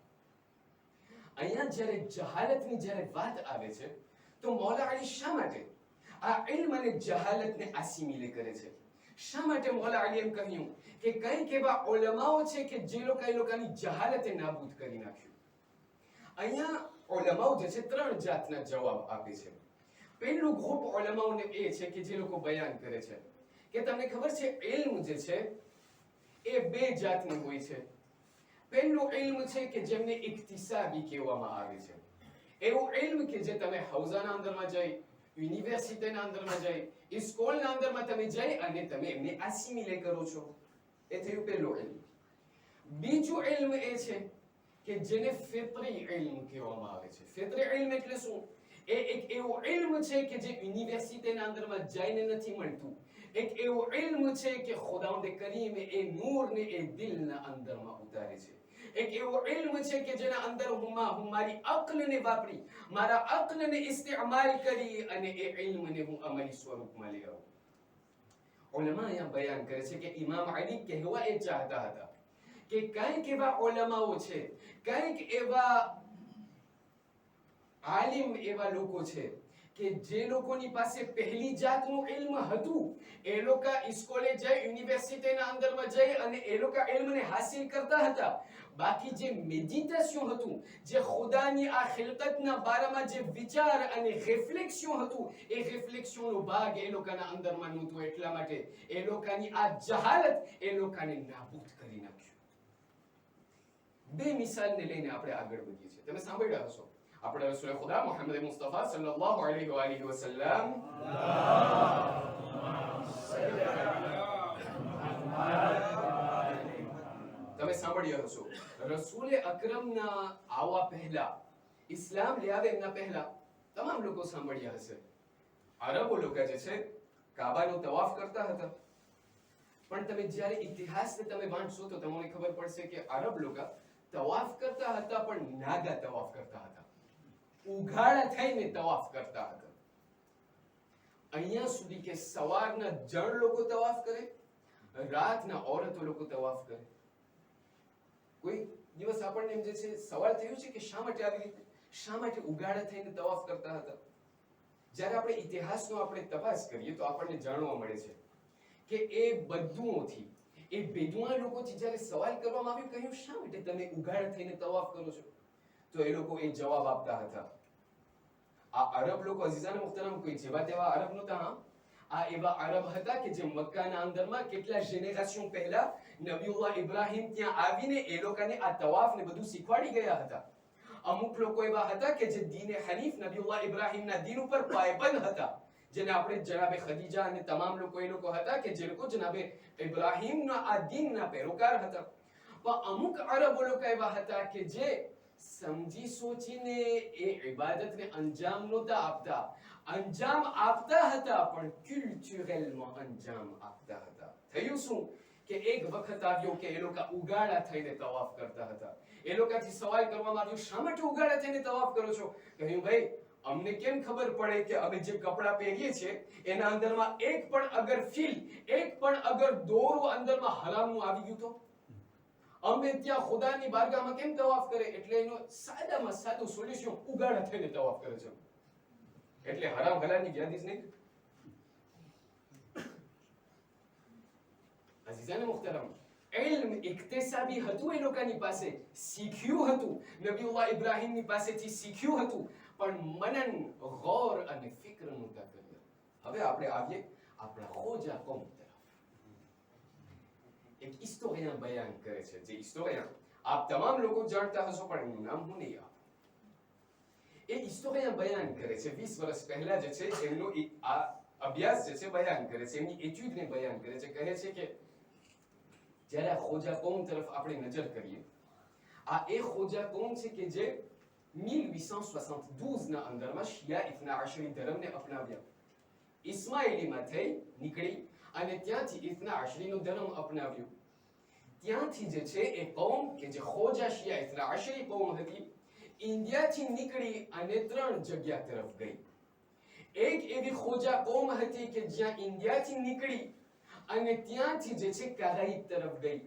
અહીંયા જ્યારે જહાલતની જ્યારે વાત આવે છે તો મૌલા અલી શા માટે આ ઇલ્મ અને જહાલતને આસિમિલે કરે છે? શા માટે મૌલા અલી એમ કહ્યું કે કંઈક એવા ઉલમાઓ છે કે જે લોકોની જહાલતે નાબૂદ કરી નાખ્યું? અહીંયા ઉલમાઓ જે છે 3 જાતના જવાબ આપે છે. પહેલું ગ્રુપ ઉલમાઓને એ છે કે જે લોકો બયાન કરે છે કે તમને ખબર છે ઇલ્મ જે છે એ 2 જાતનું હોય છે. પહેલું ઇલ્મ છે કે જેમને ઇક્તિસાબી કહેવામાં આવે છે. એવું ઇલ્મ કે જે તમે હૌઝાના અંદરમાં જઈ, યુનિવર્સિટીના અંદરમાં જઈ, સ્કૂલના અંદરમાં તમે જઈ અને તમે એમને આસિમિલે કરો છો. એ થયું પહેલું ઇલ્મ. બીજું ઇલ્મ એ છે કે જેને ફિત્રી ઇલ્મ કહેવામાં આવે છે. ફિત્રી ઇલ્મ એટલે શું? એ એક એવું ઇલ્મ છે કે જે યુનિવર્સિટીના અંદરમાં જઈને નથી મળતું. એક એવું ઇલ્મ છે કે ખુદાવંદ કરીમે એ નૂરને એ દિલના અંદરમાં ઉતારે છે. એક એવો ઇલ્મ છે કે જેના અંદર હું મારી અક્લને વાપરી, મારા અક્લને ઇસ્તેમાલ કરી અને એ ઇલ્મને હું અમલી સ્વરૂપમાં લઈ આવું. ઉલમા અહીંયા બયાન કરે છે કે ઇમામ અલી કહેવા એ ચાહતા હતા કે કંઈક એવા ઉલમાઓ છે, કંઈક એવા આલિમ એવા લોકો છે કે જે લોકોની પાસે પહેલી જાતનું ઇલ્મ હતું, એ લોકો સ્કૂલે જઈ, યુનિવર્સિટીના અંદરમાં જઈ અને એ લોકો ઇલ્મને હાસિલ કરતા હતા. બાકી જે મેડિટેશન હતું, જે ખુદાની આ ખિલકતના બારામાં જે વિચાર અને રિફ્લેક્શન હતું, એ રિફ્લેક્શનનો ભાગ એ લોકોના અંદરમાં નહોતું. એટલા માટે એ લોકોની આ જહાલત એ લોકોને નાબૂદ કરી નાખ્યું. 2 મિસાલને લઈને આપણે આગળ વધીએ છીએ. તમે સાંભળ્યા હશો આપણે રસૂલ ખુદા મુહમ્મદ મુસ્તફા સલ્લલ્લાહુ અલૈહિ વસલ્લમ તમે સાંભળ્યા હશો રસૂલ અકરમના આવવા પહેલા, ઇસ્લામ લઈ આવે એમના પહેલા તમામ લોકો સાંભળ્યા હશે અરબો લોકો જે છે કાબાનો તવાફ કરતા હતા. પણ તમે જ્યારે ઇતિહાસને તમે વાંચશો તો તમને ખબર પડશે કે અરબ લોકો તવાફ કરતા હતા પણ નાગા તવાફ કરતા હતા, ઉઘાડા થઈને તવાફ કરતા હતા. અહીંયા સુધી કે સવારના જણ લોકો તવાફ કરે, રાતના ઓરતો લોકો તવાફ કરે. કોઈ દિવસ આપણને એમ જે છે સવાલ થયું છે કે શા માટે આવી રીતે, શા માટે ઉઘાડા થઈને તવાફ કરતા હતા? જ્યારે આપણે ઇતિહાસનો આપણે તપાસ કરીએ તો આપણને જાણવા મળે છે કે એ બદ્દુઓથી, એ બેદુઆ લોકોથી જ્યારે સવાલ કરવામાં આવ્યો, કહ્યું શા માટે તમે ઉઘાડા થઈને તવાફ કરો છો? તો એ લોકો એ જવાબ આપતા હતા, આ અરબ લોકો અઝીઝાન મુહતરમ કોઈ જેવા તેવા અરબ નહોતા. હા, આ એવા અરબ હતા કે જે મક્કાના અંદરમાં કેટલા જેનેરેશન પહેલા નબીઉલ્લાહ ઇબ્રાહિમ ત્યાં આવીને એ લોકોને આ તવાફ ને બધું શીખવાડી ગયા હતા. અમુક લોકો એવા હતા કે જે દીને હનીફ નબીઉલ્લાહ ઇબ્રાહિમના દીન ઉપર પાયબંધ હતા, જેને આપણે જનાબે ખદીજા અને તમામ લોકો એ લોકો હતા કે જે લોકો જનાબે ઇબ્રાહિમના આ દીનના પેરોકાર હતા. પણ અમુક અરબ લોકો એવા હતા કે જે સમજી સોચીને એ ઇબાદતને અંજામ નહોતા આપતા, અંજામ આપતા હતા પણ કલ્ચરલમાં અંજામ આપતા હતા. થયું શું કે એક વખત આવ્યો કે એ લોકો ઉગાડા થઈને તવાફ કરતા હતા. એ લોકોથી સવાલ કરવામાં આવ્યો, શા માટે ઉગાડા થઈને તવાફ કરો છો? કહ્યું, ભાઈ અમને કેમ ખબર પડે કે અમે જે કપડા પહેરીએ છીએ એના અંદરમાં એક પણ અગર ફીલ, એક પણ અગર દોરો અંદરમાં હરામનું આવી ગયું તો અમે ત્યાં ખુદાની બારગાહમાં કેમ તવાફ કરે? એટલે એનો સાદામાં સાદું સોલ્યુશન ઉગાડા થઈને તવાફ કરે છે. એટલે હરામ હલાલની યાદી જ નહીં. અઝીઝાને મુહતરમ, ઇલ્મ ઇક્તિસાબી હતું એ લોકોની પાસે, શીખ્યું હતું, નબીઉલ્લાહ ઇબ્રાહીમની પાસેથી શીખ્યું હતું, પણ મનન, ગૌર અને ફિક્ર નહોતા કર્યા. હવે આપણે આવીએ આપણા ખોજા કોમ તરફ. એક હિસ્ટોરિયન બયાન કરે છે, જે હિસ્ટોરિયન આપ તમામ લોકો જાણતા હશો, પણ એનું નામ હું નહીં આપું. એ હિસ્ટોરિયન બયાન કરે છે 20 વર્ષ પહેલા જે છે એમનો આ અભ્યાસ જે છે બયાન કરે છે, એમની એટ્યુડને બયાન કરે છે. કહે છે કે જ્યારે આ ખોજા કોમ તરફ આપણે નજર કરીએ, આ એ ખોજા કોમ છે કે જે 1872 ના અંદરમાં શિયા ઇથના આશરી ધર્મને અપનાવ્યા. ઇસ્માઇલીમાં થઈ નીકળી અને ત્યાંથી ઇથના આશરીનો ધર્મ અપનાવ્યો. ત્યાંથી જે છે એ કોમ કે જે ખોજા શિયા ઇથના આશરી કોમ હતી, ઇન્ડિયાથી નીકળી અને 3 જગ્યા તરફ ગઈ. એક એવી ખોજા કોમ હતી કે જ્યાં ઇન્ડિયાથી નીકળી અને ત્યાંથી જે છે કરાઈબ તરફ ગઈ.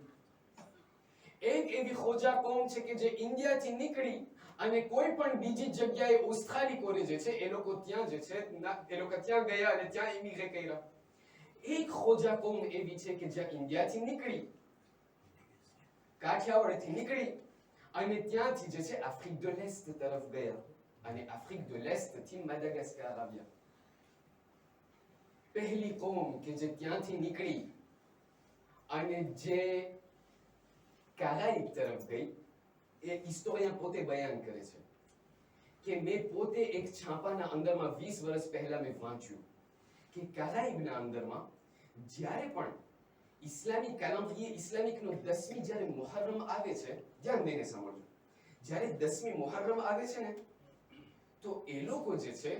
એક એવી ખોજા કોમ છે કે જે ઇન્ડિયાથી નીકળી અને કોઈ પણ બીજી જગ્યાએ ઉસ્ખાલીકોરે જે છે એ લોકો ત્યાં જે છે એ લોકો ત્યાં ગયા અને ત્યાં ઇમિગ્રેટ કર્યા. એક ખોજા કોમ એવી છે કે જ્યાં ઇન્ડિયાથી નીકળી, કાઠિયાવાડથી નીકળી અને ત્યાંથી જે છે આફ્રિક દ l'Est તરફ ગયા અને આફ્રિક દ l'Est થી માદાગાસ્કાર આવ્યા. પહેલી કોમ કે જે ત્યાંથી નીકળી અને જે કરાઈબ તરફ ગઈ, એ હિસ્ટોરિયન પોતે બયાન કરે છે કે મેં પોતે એક છાપાના અંદરમાં 20 વર્ષ પહેલા મેં વાંચ્યું કે કરાઈબના અંદરમાં જ્યારે પણ ઇસ્લામિક કેલેન્ડર, ઇસ્લામિકનો 10મી જ્યારે મુહર્રમ આવે છે, ધ્યાન દઈને સાંભળજો, જ્યારે 10મી મુહર્રમ આવે છે ને, તો એ લોકો જે છે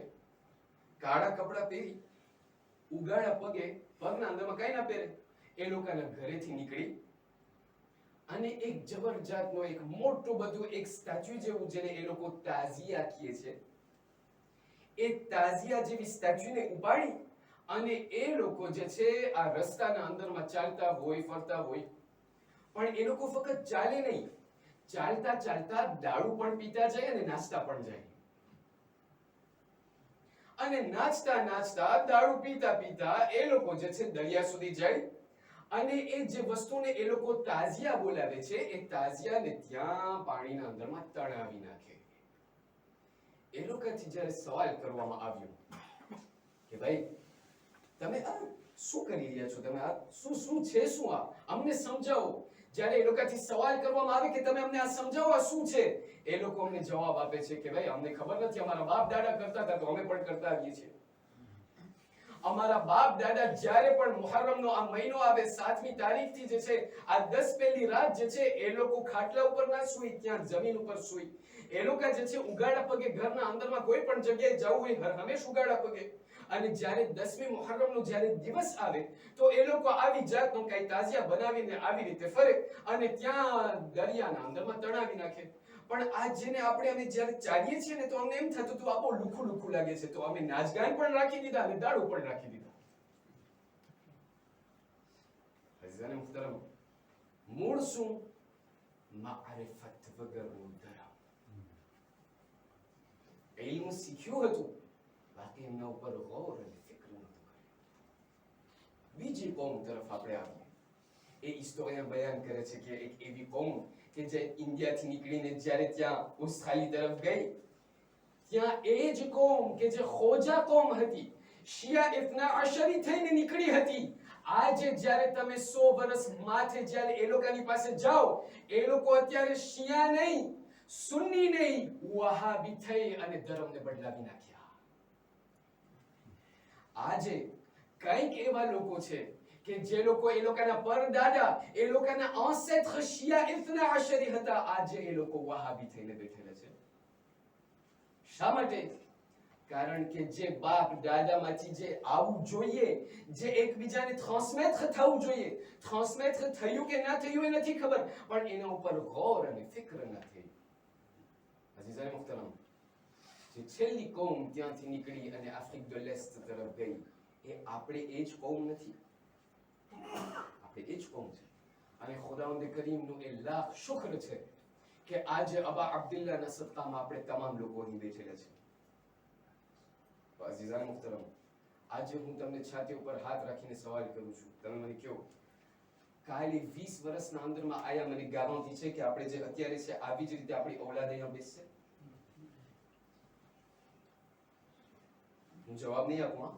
કાળા કપડા પહેરી, ઉગાડા પગે, પગના અંદરમાં કઈ ના પહેરે, એ લોકોના ઘરેથી નીકળી અને એક જબરજસ્તનો એક મોટું બધું એક સ્ટેચ્યુ જેવું, જેને એ લોકો તાઝિયા કહે છે, એ તાઝિયા જેવી સ્ટેચ્યુને ઉપાડી અને એ લોકો જે છે આ રસ્તાના અંદરમાં ચાલતા હોય, ફરતા હોય. પણ એ લોકો ફક્ત ચાલે નહીં, ચાલતા ચાલતા દારૂ પણ પીતા જાય અને નાસ્તા પણ જાય. અને નાચતા નાચતા, દારૂ પીતા પીતા એ લોકો જે છે દરિયા સુધી જાય અને એ જે વસ્તુને એ લોકો તાઝિયા બોલાવે છે, એ તાઝિયાને ત્યાં પાણીના અંદરમાં તણાવી નાખે. એ લોકોથી જ્યારે સવાલ કરવામાં આવ્યો કે ભાઈ તમે આ શું કરી રહ્યા છો, તમે આ શું છે, શું આ અમને સમજાવો. જ્યારે એ લોકોથી સવાલ કરવામાં આવે કે તમે અમને આ સમજાવો, આ શું છે, એ લોકો અમને જવાબ આપે છે કે ભાઈ અમને ખબર નથી, અમારા બાપ દાદા કરતા હતા તો અમે પણ કરતા આવીએ છીએ. અમારા બાપ દાદા જ્યારે પણ મુહર્રમનો આ મહિનો આવે 7મી તારીખથી જે છે આ 10 પહેલી રાત જે છે એ લોકો ખાટલા ઉપર ના સૂઈ, ત્યાં જમીન ઉપર સૂઈ. એ લોકો જે છે ઉગાડા પગે ઘરના અંદરમાં કોઈ પણ જગ્યાએ જવું હોય હંમેશ ઉગાડા પગે. અને જ્યારે 10મી મુહર્રમનો જ્યારે દિવસ આવે તો એ લોકો આવી જાતનો કઈ તાઝિયા બનાવીને આવી રીતે ફરે અને ત્યાં દરિયાના અંદરમાં તણાવી નાખે. પણ આ જેને અમે જ્યારે ચાલીએ છીએ ને તો અમને એમ થતું હતું આ બહુ લુખું લુખું લાગે છે, તો અમે નાચગાન પણ રાખી દીધા અને દારૂ પણ રાખી દીધા. અઝીઝાને મુહતરમ, મૂળ શું? મારિફત વગરનું ધર્મ. ઇલ્મ શીખ્યું હતું, બાકી એમના ઉપર ગૌર અને ફિક્ર નહોતું કર્યું. બીજી કોમ તરફ આપણે આવીએ. એ હિસ્ટોરિયન બયાન કરે છે કે એક એવી કોમ કે જે ઇન્ડિયાથી નીકળીને જ્યારે ત્યાં ઉસ્ખાલી તરફ ગઈ, ત્યાં એ જ કોમ કે જે ખોજા કોમ હતી, શિયા ઇથના આશરી થઈને નીકળી હતી, આજે જ્યારે તમે 100 વર્ષ માથે જ્યારે એ લોકોની પાસે જાઓ, એ લોકો અત્યારે શિયા નહીં, સુન્ની નહીં, વહાબી થઈ અને ધર્મને બદલાવી નાખ્યા. આજે કંઈક એવા લોકો છે કે જે લોકો એ લોકોના પરદાદા, એ લોકોના ancêtre શિયા ઇથના આશરી હતા, આજે એ લોકો વહાબી થઈને બેઠેલા છે. શા માટે? કારણ કે જે બાપ દાદામાંથી જે આવું જોઈએ, જે એકબીજાને ટ્રાન્સમિટ થવું જોઈએ, ટ્રાન્સમિટ થયું કે ના થયું એ નથી ખબર, પણ એના ઉપર ગૌર અને ફિક્ર ના થઈ. અઝીઝાને મુહતરમ, જે છેલ્લી કોમ ત્યાંથી નીકળી અને આફ્રિક દ લેસ્ટ તરફ ગઈ, એ આપણે એ જ કોમ નથી? આપણે એ જ કોમ છે. અને ખુદાવંદ કરીમનું એ લાખ શુક્ર છે કે આજે અબા અબ્દુલ્લાહના સત્તામાં આપણે તમામ લોકો અહીં બેઠેલા છે. અઝીઝાન મુહતરમ, આજે હું તમને છાતી ઉપર હાથ રાખીને સવાલ કરું છું, તમે મને કહો, કાલે 20 વર્ષના અંદરમાં આયા મને ગેરંટી છે કે આપણે જે અત્યારે છે આવી જ રીતે આપણી ઔલાદ અહીંયા બેસશે? હું જવાબ નહીં આપું,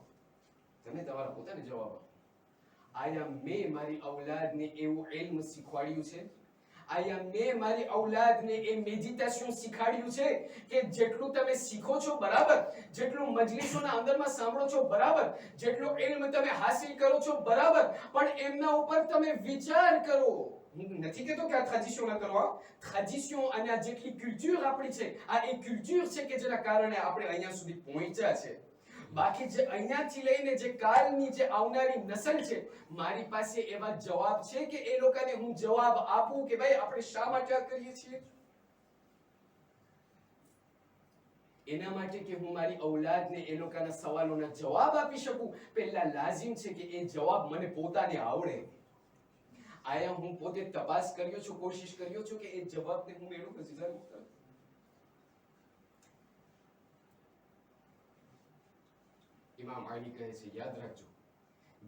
તમે તમારા પોતાને જવાબ આપો. આયા મેં મારી ઔલાદને એવું ઇલ્મ શીખવાડ્યું છે, આયા મેં મારી ઔલાદને એ મેડિટેશન શીખવાડ્યું છે કે જેટલું તમે શીખો છો બરાબર, જેટલું મજલિસોના અંદરમાં સાંભળો છો બરાબર, જેટલો ઇલ્મ તમે હાસિલ કરો છો બરાબર, પણ એમના ઉપર તમે વિચાર કરો. હું નથી કહેતો કે આ ટ્રેડિશન ના કરો, ટ્રેડિશન અને આ જેટલી કલ્ચર આપણી છે, આ એ કલ્ચર છે કે જેના કારણે આપણે અહીંયા સુધી પહોંચ્યા છે. બાકી જે અહીંયાથી લઈને જે કાલની જે આવનારી નસલ છે, મારી પાસે એવા જવાબ છે કે એ લોકોને હું જવાબ આપું કે ભાઈ આપણે શા માટે આ કરીએ છીએ? એના માટે કે હું મારી ઔલાદને એ લોકોના સવાલોના જવાબ આપી શકું, પહેલા લાઝિમ છે કે એ જવાબ મને પોતાને આવડે. આયા હું પોતે તપાસ કર્યો છું, કોશિશ કર્યો છું કે એ જવાબને હું મેળવું પછી. ઇમામ અલી કહે છે, યાદ રાખજો,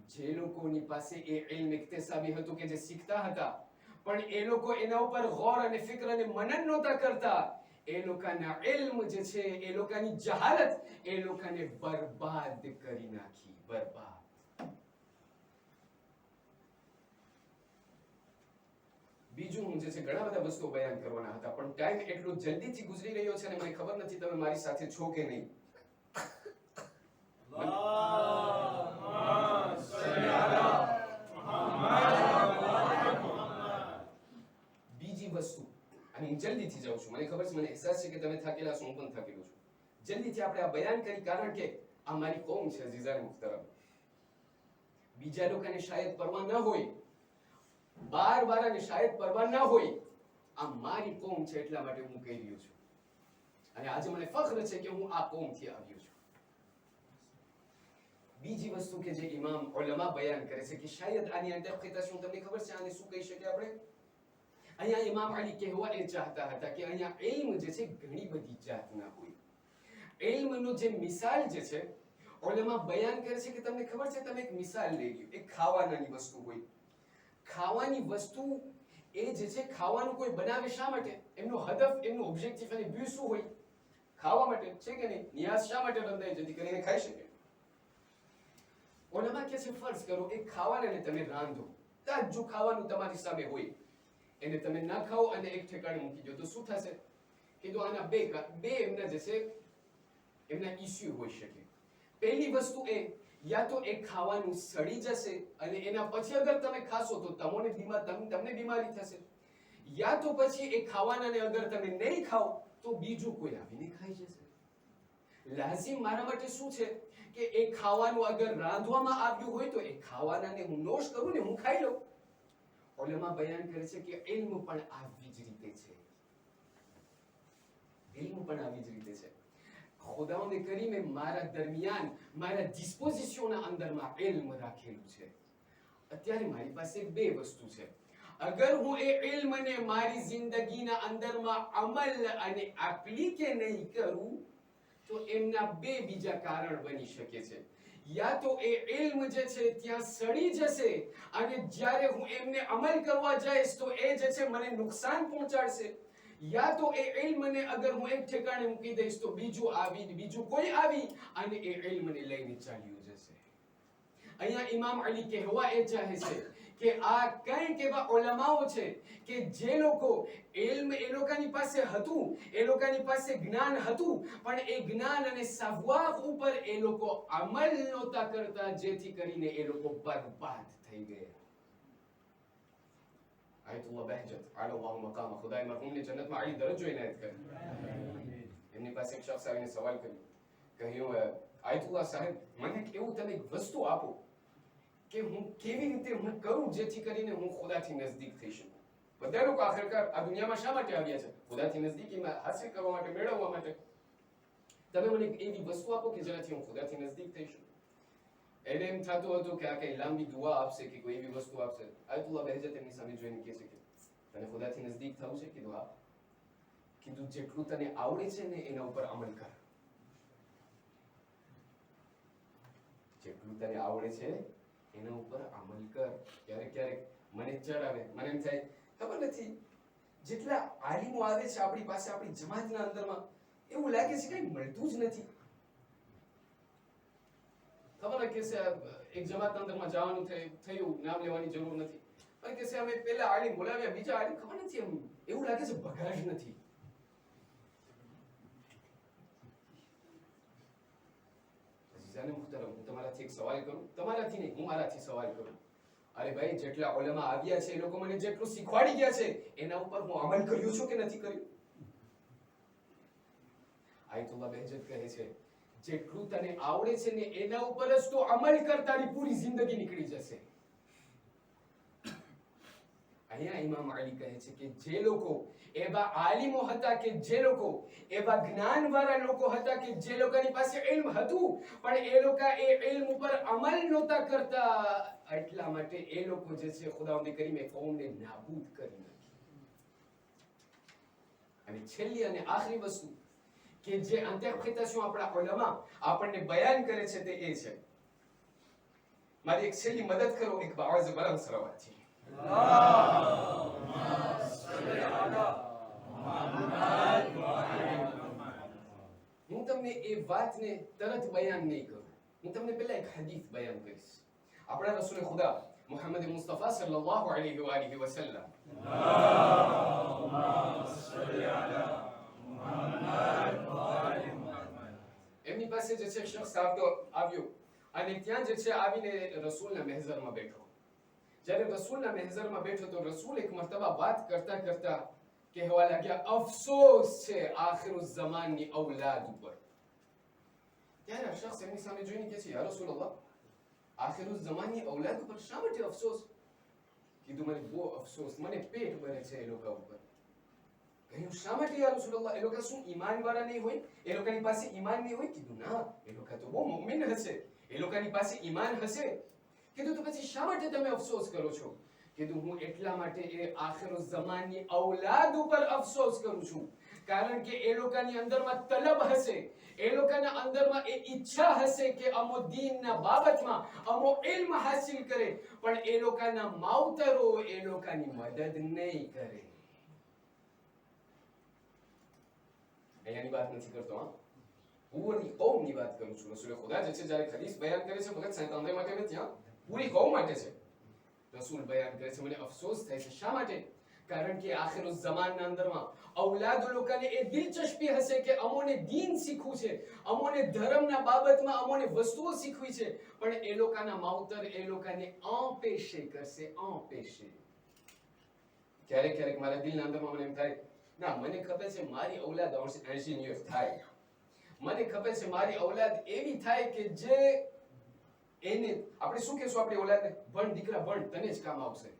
જે લોકોની પાસે એ ઇલ્મ ઇક્તિસાબી હતું કે જે શીખતા હતા, પણ એ લોકો એના ઉપર ગૌર અને ફિક્ર અને મનન નહોતા કરતા, એ લોકોના ઇલ્મ જે છે, એ લોકોની જહાલત એ લોકોને બરબાદ કરી નાખી, બરબાદ. બીજું હું જે છે ઘણા બધા વસ્તુઓ બયાન કરવાના હતા, પણ ટાઈમ એટલો જલ્દીથી ગુજરી રહ્યો છે અને મને ખબર નથી તમે મારી સાથે છો કે નહીં. બીજી વસ્તુ, અને હું જલ્દીથી જાઉં છું, મને ખબર છે, મને અહેસાસ છે કે તમે થાકેલા છો, હું પણ થાકેલો છું. જલ્દીથી આપણે આ બયાન કરી, કારણ કે આ મારી કોમ છે અઝીઝાન મુહતરમ. બીજા લોકોને શાયદ પરવા ન હોય, બાર વાળાને શાયદ પરવા ન હોય, આ મારી કોમ છે એટલા માટે હું કહી રહ્યો છું. અને આજે મને ફખ્ર છે કે હું આ કોમથી આવ્યો છું. બીજી વસ્તુ કે જે ઇમામ ઉલમા બયાન કરે છે કે શાયદ આની ઇન્ટરપ્રિટેશન તમને ખબર છે આને શું કહી શકીએ આપણે? અહીંયા ઇમામ અલી કહેવા એ ચાહતા હતા કે અહીંયા ઇલ્મ જે છે ઘણી બધી જાતના હોય. ઇલ્મનો જે મિસાલ જે છે ઉલમા બયાન કરે છે કે તમને ખબર છે, તમે એક મિસાલ લઈ લ્યો, એક ખાવાની વસ્તુ હોય. ખાવાની વસ્તુ એ જે છે, ખાવાનું કોઈ બનાવે શા માટે? એમનો હદફ, એમનો ઓબ્જેક્ટિવ અને વ્યૂ શું હોય? ખાવા માટે છે કે નહીં? નિયાઝ શા માટે રંધાય? જેથી કરીને ખાઈ શકે. ઉલમા કહે છે ફર્ઝ કરો એક ખાવાને તમે રાંધો, તાજું ખાવાનું તમારી સામે હોય, એને તમે ના ખાઓ અને એક ઠેકાણે મૂકી દો તો શું થશે? કીધું આના બે એમના જે છે એમના ઇસ્યુ હોઈ શકે. પહેલી વસ્તુ એ, યા તો એ ખાવાનું સડી જશે અને એના પછી અગર તમે ખાશો તો તમને બીમારી થશે, યા તો પછી એ ખાવાનાને અગર તમે નહીં ખાઓ તો બીજું કોઈ આવીને ખાઈ જશે. લાઝિમ મારા માટે શું છે કે એ ખાવાનું અગર રાંધવામાં આવ્યું હોય તો એ ખાવાનાને હું નોશ કરું ને હું ખાઈ લઉં. ઉલમા બયાન કરે છે કે ઇલ્મ પણ આવી જ રીતે છે, ઇલ્મ પણ આવી જ રીતે છે. ખુદાવંદ કરીમે મારા દરમિયાન, મારા ડિસ્પોઝિશનના અંદરમાં ઇલ્મ રાખેલું છે. અત્યારે મારી પાસે બે વસ્તુ છે, અગર હું એ ઇલ્મને મારી જિંદગીના અંદરમાં અમલ અને એપ્લિકે નહીં કરું તો એમના બે બીજા કારણ બની શકે છે. યા તો એ ઇલ્મ જે છે ત્યાં સડી જશે અને જ્યારે હું એમને અમલ કરવા જઈશ તો એ જે છે મને નુકસાન પહોંચાડશે, યા તો એ ઇલ્મને અગર હું એક ઠેકાણે મૂકી દઈશ તો બીજું કોઈ આવી અને એ ઇલ્મને લઈને ચાલ્યું જશે. અહીંયા ઇમામ અલી કહેવા એ ચાહે છે કે આ કંઈક એવા ઉલમાઓ છે કે જે લોકો ઇલ્મ એ લોકોની પાસે હતું, એ લોકોની પાસે જ્ઞાન હતું, પણ એ જ્ઞાન અને સવાફ ઉપર એ લોકો અમલ નહોતા કરતા, જેથી કરીને એ લોકો બરબાદ થઈ ગયા. આયતુલ્લાહ બહેજત અલ્લાહુ મકામ, ખુદાએ મરહૂમને જન્નતમાં અલી દરજ્જો ઇનાયત કરે. એમની પાસે એક શખ્સ આવીને સવાલ કર્યો કહ્યું આયતુલ્લાહ સાહેબ મને એવું તમે એક વસ્તુ આપો કે હું કેવી રીતે હું કરું જેથી કરીને હું ખુદાથી નજદીક થઈ શકું. બધા લોકો આખરકાર આ દુનિયામાં શા માટે આવ્યા છે? ખુદાથી નજદીકીમાં હાસિલ કરવા માટે, મેળવવા માટે. તમે મને એવી વસ્તુ આપો કે જેનાથી હું ખુદાથી નજદીક થઈ શકું. એને એમ થતું હતું કે આ કઈ લાંબી દુઆ આપશે કે કોઈ એવી વસ્તુ આપશે. આયતુલ્લાહ બહેજત એમની સામે જોઈને કહે છે કે તને ખુદાથી નજદીક થવું છે? કીધું હા. કીધું જેટલું તને આવડે છે ને એના ઉપર અમલ કર. જેટલું તને આવડે છે એના ઉપર અમલ કર. ક્યારેક ક્યારેક મને ચડ આવે, મને એમ થાય ખબર નથી જેટલા આલિમો આવે છે આપણી પાસે, આપણી જમાતના અંદરમાં, એવું લાગે છે કઈ મળતું જ નથી. ખબર કે એક જમાતના અંદરમાં જવાનું થયું, નામ લેવાની જરૂર નથી, પણ કે અમે પહેલા આલિમ બોલાવ્યા, બીજા આલિમ ખબર નથી, એમ એવું લાગે છે ભગાડ નથી. મુહતરમ, હું તમારાથી એક સવાલ કરું, તમારાથી નહીં, હું મારાથી સવાલ કરું. અરે ભાઈ, જેટલા ઉલમા આવ્યા છે એ લોકો મને જેટલું શીખવાડી ગયા છે એના ઉપર હું અમલ કર્યો છું કે નથી કર્યું? આયતુલ્લાહ બહેજત કહે છે જેટલું તને આવડે છે ને એના ઉપર જ તો અમલ કર, તારી પૂરી જિંદગી નીકળી જશે. અહીંયા ઇમામ અલી કહે છે કે જે લોકો એવા આલિમો હતા, કે જે લોકો એવા જ્ઞાનવાળા લોકો હતા, કે જે લોકોની પાસે ઇલ્મ હતું પણ એ લોકો એ ઇલ્મ ઉપર અમલ નહોતા કરતા, એટલા માટે એ લોકો જે છે ખુદાવંદ કરીમે કૌમને નાબૂદ કરી નાખી. અને છેલ્લી અને આખરી વસ્તુ કે જે અંતર્પ્રિટેશન આપણા ઉલમા આપણને બયાન કરે છે તે એ છે, મારી એક છેલ્લી મદદ કરો એક આવાજ બલંદ સલાવતથી. હું તમને એ વાતને તરત બયાન નહીં કરું, હું તમને પહેલા એક હદીસ બયાન કરીશ. આપણા રસૂલ ખુદા મુહમ્મદ મુસ્તફા સલ્લલ્લાહુ અલૈહિ વ આલિહિ વસલ્લમ એમની પાસે જે છે શખ્સ આવ્યો અને ત્યાં જે છે આવીને રસૂલના મહેઝરમાં બેઠો. જ્યારે રસૂલના મહેઝરમાં બેઠો તો રસૂલ એક મર્તબા વાત કરતા કરતા કહેવા લાગ્યા, અફસોસ છે આખિર ઝમાનની ઔલાદ ઉપર. ત્યારે આ શખ્સ એમની સામે જોઈને કહે છે, યા રસૂલલ્લાહ, આખિર ઝમાનની ઔલાદ ઉપર શા માટે અફસોસ? કીધું મને બહુ અફસોસ, મને પેટ ભરે છે એ લોકો ઉપર. કહ્યું શા માટે યા રસૂલલ્લાહ? એ લોકો શું ઈમાન વાળા નહીં હોય? એ લોકોની પાસે ઈમાન નહીં હોય? કીધું ના, એ લોકો તો બહુ મુમિન હશે, એ લોકોની પાસે ઈમાન હશે. કીધું તો પછી શા માટે તમે અફસોસ કરો છો? કીધું હું એટલા માટે એ આખિર ઝમાનની ઔલાદ ઉપર અફસોસ કરું છું, કારણ કે એ લોકોની અંદરમાં તલબ હશે, એ લોકોના અંદરમાં એ ઈચ્છા હશે કે અમો દીનના બાબતમાં અમો ઇલ્મ હાસિલ કરે, પણ એ લોકોના માવતરો એ લોકોની મદદ નહીં કરે. અહીંયાની વાત નથી કરતો, હા, પૂરી કૌમની વાત કરું છું. રસૂલ ખુદા જે છે જ્યારે હદીસ બયાન કરે છે ફક્ત સંતાનને માટે નથી, હા, પૂરી કૌમ માટે છે. રસૂલ બયાન કરે છે મને અફસોસ થાય છે. શા માટે? કારણ કે આખિર ઝમાનના અંદરમાં ઔલાદ લોકોને એ દિલચસ્પી હશે કે અમોને દીન શીખવું છે, અમોને ધર્મના બાબતમાં અમોને વસ્તુઓ શીખવી છે, પણ એ લોકોના માવતર એ લોકોને પેશે કરશે, પેશે. ક્યારેક ક્યારેક મારા દિલના અંદરમાં મને એમ થાય, ના, મને ખબર છે મારી ઔલાદ એન્જિનિયર થાય, મને ખબર છે મારી ઔલાદ એવી થાય કે જે એને આપણે શું કહેશું આપણી ઔલાદને, ભણ દીકરા ભણ, તને જ કામ આવશે.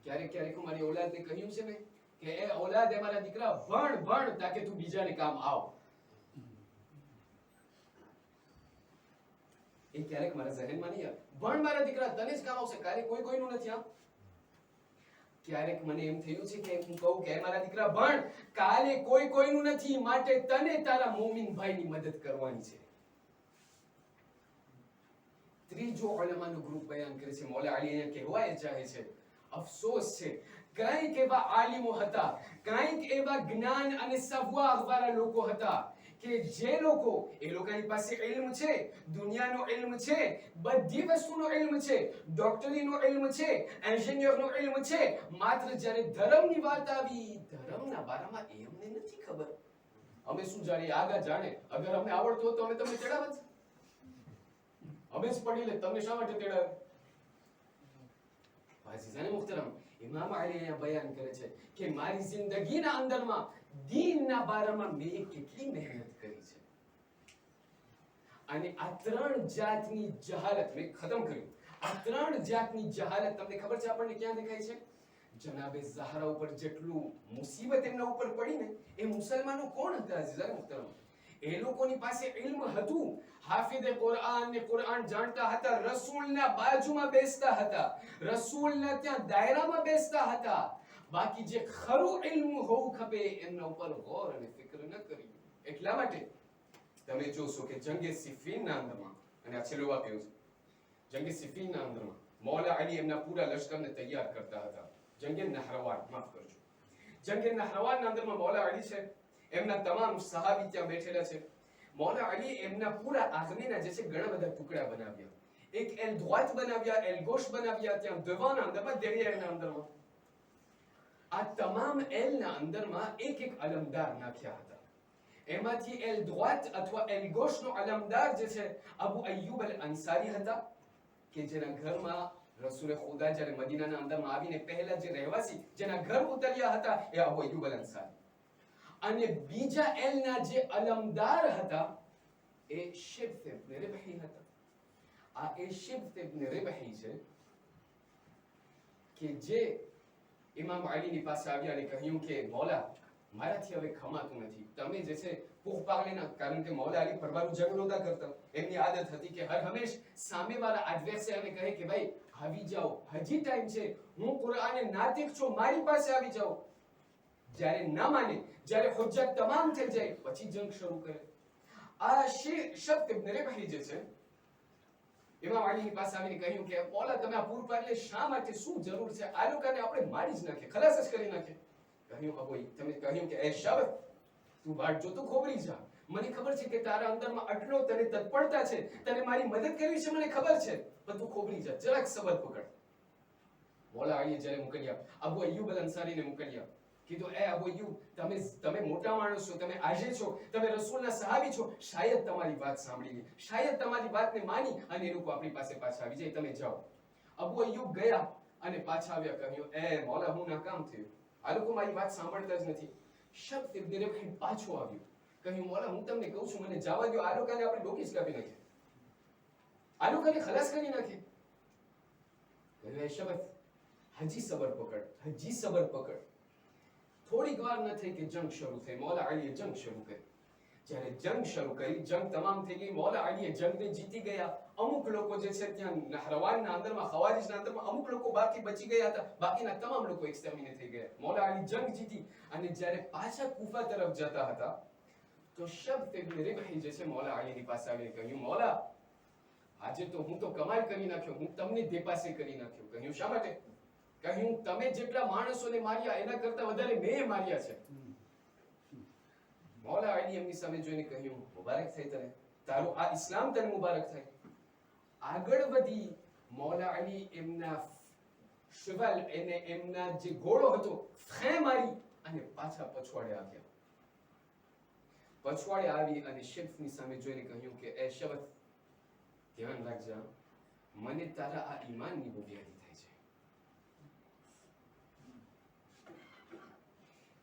ક્યારેક ક્યારેક હું મારી ઔલાદને કહ્યું છે ને કે એ ઔલાદ એ મારા દીકરા ભણ ભણ તાકે તું બીજાને કામ આવ. એ ક્યારેક મારા ઝહેનમાં નહીં આવે, ભણ મારા દીકરા, તને જ કામ આવશે, કાલે કોઈ કોઈનું નથી. આ ક્યારેક મને એમ થયું છે કે હું કહું કે મારા દીકરા ભણ, કાલે કોઈ કોઈનું નથી, માટે તને તારા મોમિન ભાઈની મદદ કરવાની છે. ત્રીજો ઉલમાનો ગ્રુપ બયાન કરે છે, મૌલા અલી અહીંયા કહેવાય ચાહે છે, અફસોસ છે કંઈક એવા આલિમો હતા, કંઈક એવા જ્ઞાન અને સવાદ વાળા લોકો હતા કે જે લોકો એ લોકોની પાસે ઇલ્મ છે, દુનિયાનો ઇલ્મ છે, બધી વસ્તુનો ઇલ્મ છે, ડોક્ટરીનો ઇલ્મ છે, એન્જિનિયરનો ઇલ્મ છે, માત્ર જ્યારે ધર્મની વાત આવી, ધર્મના બારામાં એમને નથી ખબર. અમે શું જાણીએ, આગળ જાણે. અગર અમને આવડતું હોત તો અમે તમને ચડાવત, અમે જ પડી લે, તમને શા માટે તેડાવે? અઝીઝાને મુહતરમ, ઇમામ અલી અહીંયા બયાન કરે છે કે મારી જિંદગીના અંદરમાં દીનના બારામાં મેં કેટલી મહેનત કરી છે. અને આ ત્રણ જાતની જહાલત મેં ખતમ કર્યું. આ ત્રણ જાતની જહાલત તમને ખબર છે આપણને ક્યાં દેખાય છે? જનાબે ઝહરા ઉપર જેટલું મુસીબત એમના ઉપર પડી ને, એ મુસલમાનો કોણ હતા અઝીઝાન મુહતરમ? એ લોકોની પાસે ઇલ્મ હતું, હાફિઝે કુરઆન ને કુરઆન જાણતા હતા, રસૂલના બાજુમાં બેસતા હતા, રસૂલના ત્યાં દાયરામાં બેસતા હતા. બાકી જે ખરું ઇલ્મ હોવું ખપે એમના ઉપર ગૌર અને ફિકર ન કરી. એટલા માટે તમે જોશો કે જંગે સિફીનના અંદરમાં, અને આ છેલ્લું વાક્ય છે, જંગે સિફીનના અંદરમાં મૌલા અલી એમના પૂરા લશ્કરને તૈયાર કરતા હતા. જંગે નહરવાન, માફ કરજો, જંગે નહરવાનના અંદરમાં મૌલા અલી છે, એમના તમામ સહાબી ત્યાં બેઠેલા છે. મૌલા અલી એમના પૂરા આર્મીના જે છે ઘણા બધા ટુકડા બનાવ્યા. એક એલ ધ્વાત બનાવ્યા, એલ ગોશ બનાવ્યા, ત્યાં દવાના અંદરમાં, દરિયાના અંદરમાં. આ તમામ એલના અંદરમાં એક એક અલમદાર નાખ્યા હતા. એમાંથી એલ ધ્વાત અથવા એલ ગોશનો અલમદાર જે છે અબુ અય્યુબ અલ અંસારી હતા, કે જેના ઘરમાં રસૂલે ખુદા જ્યારે મદીનાના અંદરમાં આવીને પહેલા જે રહેવાસી જેના ઘર ઉતર્યા હતા એ અબુ અય્યુબ અલ અંસારી. અને બીજા એલના જે અલમદાર હતા એ શિબ્થ ઇબ્ન રિબહી હતા. આ એ શિબ્થ ઇબ્ન રિબહી છે કે જે ઇમામ અલીની પાસે આવ્યા અને કહ્યું કે મૌલા, મારાથી હવે ખમાતું નથી, તમે જે છે પુખપાગલેના, કારણ કે મૌલા અલી પરબારું જંગ નહોતા કરતા. એમની આદત હતી કે હર હંમેશ સામેવાળા એડવર્સરને કહે કે ભાઈ આવી જાઓ, હજી ટાઈમ છે, હું કુરઆને નાતિક છું, મારી પાસે આવી જાઓ. જ્યારે ના માને, જ્યારે હુજ્જત તમામ થઈ જાય પછી જંગ શરૂ કરે. આ શબ્દ ઇબ્ન રિબહી જે છે ઇમામ અલીની પાસે આવીને કહ્યું કે મૌલા, તમે આ પૂર પાડલે શા માટે, શું જરૂર છે? આ લોકોને આપણે મારી જ નાખે, ખલાસ જ કરી નાખે. કહ્યું અબોઈ, તમે કહ્યું કે એ શબ્દ તું વાટ જોતો ખોબરી જા, મને ખબર છે કે તારા અંદરમાં આટલો તને તત્પરતા છે, તને મારી મદદ કરવી છે, મને ખબર છે, પણ તું ખોબરી જા, જરાક સબર પકડ. મૌલા અલીએ જ્યારે મોકલ્યા, અબુ અય્યુબ અલ અંસારીને મોકલ્યા. કીધું એ અબુ અય્યુબ, તમે મોટા માણસ છો, તમે આજે છો, તમે રસૂલના સહાબી છો, શાયદ તમારી વાત સાંભળી લે, શાયદ તમારી વાતને માની અને એ લોકો આપણી પાસે પાછા આવી જાય, તમે જાઓ. અબુ અય્યુબ ગયા અને પાછા આવ્યા. કહ્યું એ મૌલા, હું નાકામ થયો, આ લોકો મારી વાત સાંભળતા જ નથી. શબ્દ ઇબ્ન રિબહી પાછો આવ્યો. કહ્યું મૌલા, હું તમને કહું છું, મને જવા દો, આ લોકોને આપણે ડોકી જ કાપી નાખે, આ લોકોને ખલાસ કરી નાખે. કહ્યું એ શબ્દ, હજી સબર પકડ, હજી સબર પકડ. થોડીક વાર ન થઈ કે જંગ શરૂ થઈ. મૌલા અલીએ જંગ શરૂ કરી. જ્યારે જંગ શરૂ કરી, જંગ તમામ થઈ ગઈ, મૌલા અલીએ જંગને જીતી ગયા. અમુક લોકો જે છે ત્યાં નહરવાનના અંદરમાં, ખવારીજના અંદરમાં અમુક લોકો બાકી બચી ગયા હતા, બાકીના તમામ લોકો એક્સટર્મિનેટ થઈ ગયા. મૌલા અલી જંગ જીતી અને જ્યારે પાછા કુફા તરફ જતા હતા તો શબ્દ ઇબ્ન રિબહી જે છે મૌલા અલીની પાસે આવીને કહ્યું મૌલા, આજે તો હું તો કમાલ કરી નાખ્યો, હું તમને દેપાસે કરી નાખ્યો. કહ્યું શા માટે? કહ્યું તમે જેટલા માણસોને માર્યા એના કરતા વધારે મેં માર્યા છે. મૌલા અલી એમની સામે જોઈને કહ્યું મુબારક થાય તને, તારું આ ઇસ્લામ તને મુબારક થાય. આગળ વધી મૌલા અલી એમના શિવાલ એને એમના જે ઘોડો હતો ફે મારી અને પાછા પછવાડે આવ્યા. પછવાડે આવી અને શિબ્થની સામે જોઈને કહ્યું કે એ શબ્દ, ધ્યાન રાખજે, મને તારા આ ઈમાનની બહુ યાદી થાય છે.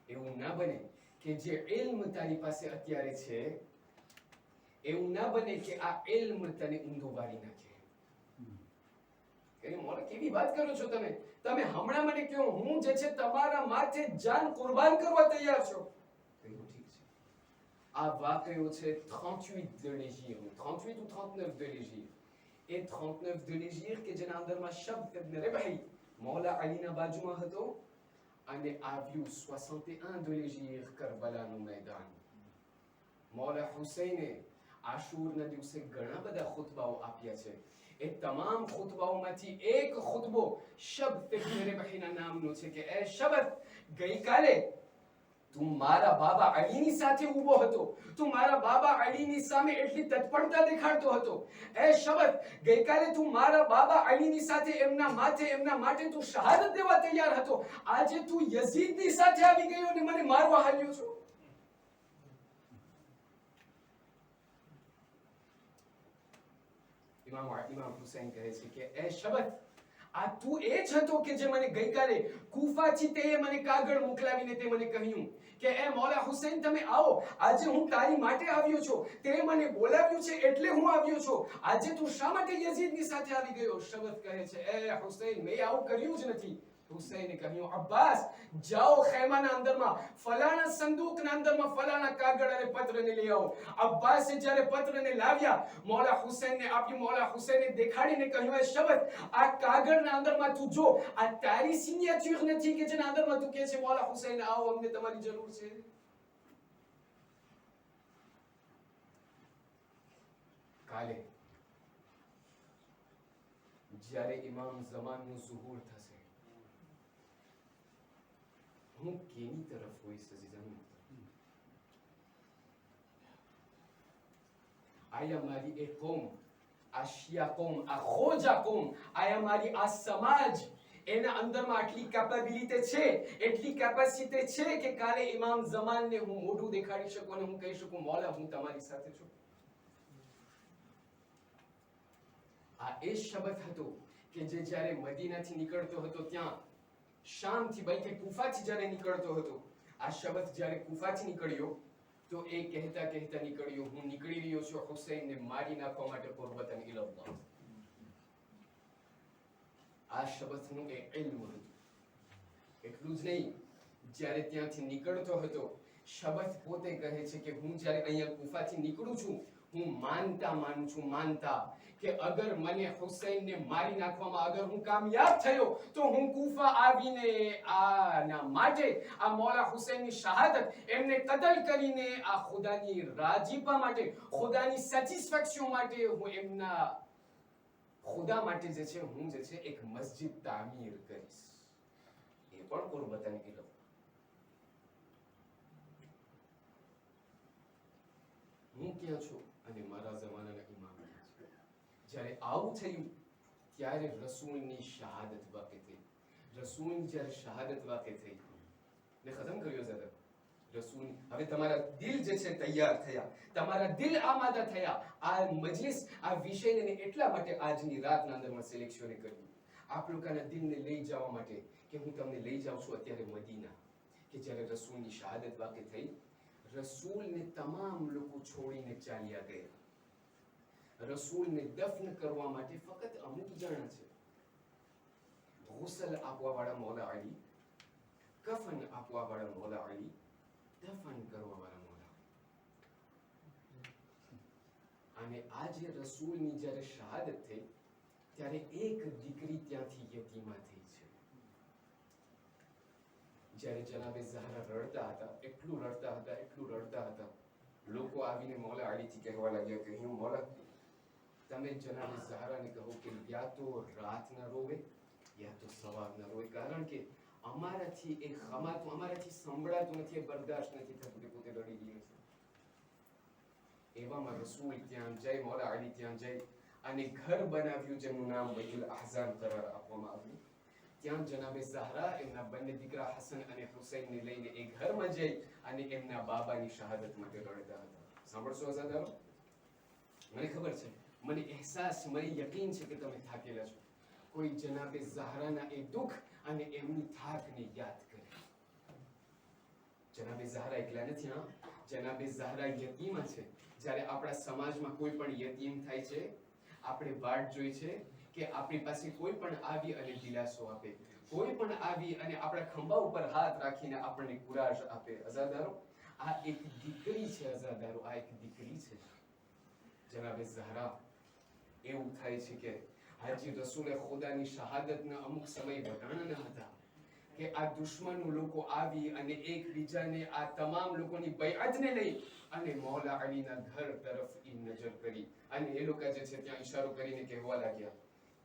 એવું ના બને કે જે ઇલ્મ તારી પાસે અત્યારે છે એવું ના બને કે આ ઇલ્મ તને ઊંધો વાળી નાખે. કે મોલા કેવી વાત કરો છો તમે? તમે હમણાં મને કહો હું જે છે તમારા માથે જાન કુરબાન કરવા તૈયાર છું. કહ્યું ઠીક છે. આ વાક્યો છે 38 de l'Hégire, 38 ou 39 de l'Hégire. એ 39 de l'Hégire કે જેના અંદરમાં શબ્દ ઇબ્ન રિબહી મૌલા અલીના બાજુમાં હતો અને આવ્યું 61 de l'Hégire કરબલાનું મેદાન. મૌલા હુસૈને આશુરના દિવસે ઘણા બધા ખુતબાઓ આપ્યા છે. એ તમામ ખુતબાઓમાંથી એક ખુતબો શબ્દ ઇબ્ન રિબહીના નામનો છે કે એ શબ્દ, ગઈકાલે તું મારા બાબા અલીની સાથે ઊભો હતો, તું મારા બાબા અલીની સામે એટલી તત્પરતા દેખાડતો હતો. એ શબ્દ, ગઈકાલે તું મારા બાબા અલીની સાથે એમના માથે એમના માટે તું શહાદત દેવા તૈયાર હતો. આજે તું યઝીદની સાથે આવી ગયો અને મને મારવા હાલ્યો છો. ઇમામ હુસૈન કહે છે કે એ શબ્દ, આ તું એ જ હતો કે જે મને ગઈકાલે કુફાથી તે મને કાગળ મોકલાવીને તે મને કહ્યું કે એ મૌલા હુસૈન તમે આવો, આજે હું તારી માટે આવ્યો છું, તે મને બોલાવ્યું છે એટલે હું આવ્યો છું, આજે તું શા માટે યઝીદની સાથે આવી ગયો? શબત કહે છે એ હુસૈન મેં આવું કર્યું જ નથી. હુસૈને કહ્યું અબ્બાસ જાઓ ખૈમાના અંદરમાં ફલાણા સંદૂકના અંદરમાં ફલાણા કાગળ અને પત્રને લઈ આવો. અબ્બાસે જ્યારે પત્રને લાવ્યા મૌલા હુસૈનને આપ્યું. મૌલા હુસૈને દેખાડીને કહ્યું એ શબત આ કાગળના અંદરમાં તું જો, આ તારી સિગ્નેચર નથી કે જેના અંદરમાં તું કહે છે મૌલા હુસૈન આવો અમને તમારી જરૂર છે. કાલે જ્યારે ઇમામ ઝમાનનું ઝુહૂર થશે હું કેની તરફ હોઈશ અઝીઝાન? આયા મારી એ કોમ, આ શિયા કોમ, આ ખોજા કોમ, આયા મારી આ સમાજ, એના અંદરમાં આટલી કેપેબિલિટી છે, એટલી કેપેસિટી છે કે કાલે ઇમામ ઝમાનને હું મોઢું દેખાડી શકું અને હું કહી શકું મૌલા હું તમારી સાથે છું. આ એ શબ્દ હતો કે જે જ્યારે મદીનાથી નીકળતો હતો ત્યાં શામથી બલ્કે કુફાથી જ્યારે નીકળતો હતો, આ શબ્દ જ્યારે કુફાથી નીકળ્યો તો એ કહેતા કહેતા નીકળ્યો હું નીકળી રહ્યો છું હુસૈનને મારી નાખવા માટે કુરબતન ઇલલ્લાહ. આ શબ્દનું એ ઇલ્મ હતું. એટલું જ નહીં, જ્યારે ત્યાંથી નીકળતો હતો શબ્દ પોતે કહે છે કે હું જ્યારે અહીંયા કુફાથી નીકળું છું હું માનતા માનું છું, માનતા કે અગર મને હુસૈનને મારી નાખવામાં અગર હું કામયાબ થયો તો હું કૂફા આવીને આના માટે આ મૌલા હુસૈનની શહાદત એમને કતલ કરીને આ ખુદાની રાજીપા માટે, ખુદાની સેટિસ્ફેક્શન માટે હું એમના ખુદા માટે જે છે હું જે છે એક મસ્જિદ તામીર કરીશ. એ પણ કુરબતન ઇલલ્લાહ. હું ક્યાં છું અને મારા જમાનાના ઇમામ ક્યાં છે? જ્યારે આવું થયું ત્યારે રસૂલની શહાદત વાકે થઈ. રસૂલની જ્યારે શહાદત વાકે થઈ ને ખતમ કર્યો ઝરા રસૂલ. હવે તમારા દિલ જે છે તૈયાર થયા, તમારા દિલ આમાદા થયા આ મજલિસ, આ વિષયને એટલા માટે આજની રાતના અંદરમાં સિલેક્શન કર્યું આપ લોકોના દિલને લઈ જવા માટે કે હું તમને લઈ જાઉં છું અત્યારે મદીના, કે જ્યારે રસૂલની શહાદત વાકે થઈ રસૂલને તમામ લોકો છોડીને ચાલ્યા ગયા. રસૂલને દફન કરવા માટે ફક્ત અમુક જણા છે. ગુસલ આપવા વાળા મૌલા અલી, કફન આપવા વાળા મૌલા અલી, દફન કરવા વાળા મૌલા. અને આજે રસૂલની જ્યારે શહાદત થઈ ત્યારે એક દીકરી ત્યાંથી યતીમા થઈ છે. જ્યારે જનાબે ઝહરા રડતા હતા, એટલું રડતા હતા, લોકો આવીને મૌલા અલીથી કહેવા લાગ્યા કે હું મૌલા તમે જનાબે ઝહરાને કહો કે યા તો રાતના રોવે યા તો સવારના રોવે, કારણ કે અમારાથી એ ખમાતું, અમારાથી સંભળાતું નથી, બરદાશ્ત નથી થતું કે પોતે રડી રહ્યો છે. એવામાં રસૂલ ત્યાં જઈ, મૌલા અલી ત્યાં જઈ અને ઘર બનાવ્યું જેનું નામ બૈતુલ અહઝાન કરાર આપવામાં આવ્યું. ત્યાં જનાબે ઝહરા એમના બંને દીકરા હસન અને હુસૈનને લઈને એ ઘરમાં જઈ અને એમના બાબાની શહાદત માટે રડતા હતા. સાંભળશો અઝાદારો? મને ખબર છે, મને અહેસાસ, મને યકીન છે કે તમે થાકેલા છો. કોઈ જનાબે ઝહરાના એ દુઃખ અને એમની થાકને યાદ કરે. જનાબે ઝહરા એકલા નથી, હા, જનાબે ઝહરા યતીમા છે. જ્યારે આપણા સમાજમાં કોઈ પણ યતીમ થાય છે આપણે વાટ જોઈ છે કે આપણી પાસે કોઈ પણ આવી અને દિલાસો આપે, કોઈ પણ આવી અને આપણા ખંભા ઉપર હાથ રાખીને આપણને કુરાશ આપે. અઝાદારો, આ એક દીકરી છે. અઝાદારો, આ એક દીકરી છે. જનાબે ઝહરા એવું થાય છે કે હાજી રસૂલે ખુદાની શહાદતના અમુક સમય વટાણાના હતા કે આ દુશ્મન લોકો આવી અને એકબીજાને આ તમામ લોકોની બૈઅતને લઈ અને મૌલા અલીના ઘર તરફ નજર કરી અને એ લોકો જે છે ત્યાં ઈશારો કરીને કહેવા લાગ્યા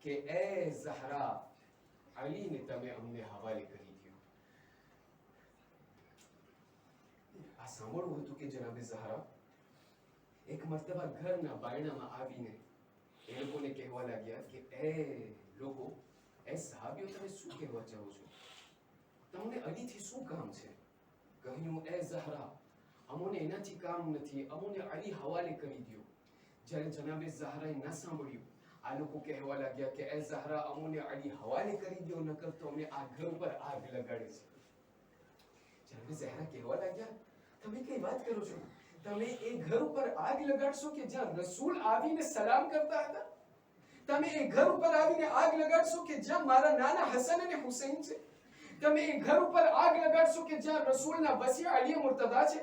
કે એ ઝહરા, અલીને તમે અમને હવાલે કરી દો. આ સાંભળવું હતું કે જનાબે ઝહરા એક મર્તબા ઘરના બાયણામાં આવીને એ લોકોને કહેવા લાગ્યા કે એ લોકો, એ સહાબીઓ, તમે શું કહેવા ચાહો છો? તમને અલીથી શું કામ છે? કહ્યું એ ઝહરા, અમોને એનાથી કામ નથી, અમોને અલી હવાલે કરી દો. જ્યારે જનાબે ઝહરાએ ન સાંભળ્યું, આ લોકો કહેવા લાગ્યા કે એ ઝહરા અમોને અડી હવાલે કરી દો, નકર તો અમને આ ઘર ઉપર આગ લગાડે છે. જનાબે ઝહરા કહેવા લાગ્યા, તમે કઈ વાત કરો છો? તમે એ ઘર ઉપર આગ લગાડશો કે જ્યાં રસૂલ આવીને સલામ કરતા હતા? તમે એ ઘર ઉપર આવીને આગ લગાડશો કે જ્યાં મારા નાના હસન અને હુસૈન છે? તમે એ ઘર ઉપર આગ લગાડશો કે જ્યાં રસૂલના વસી અલી મુર્તદા છે?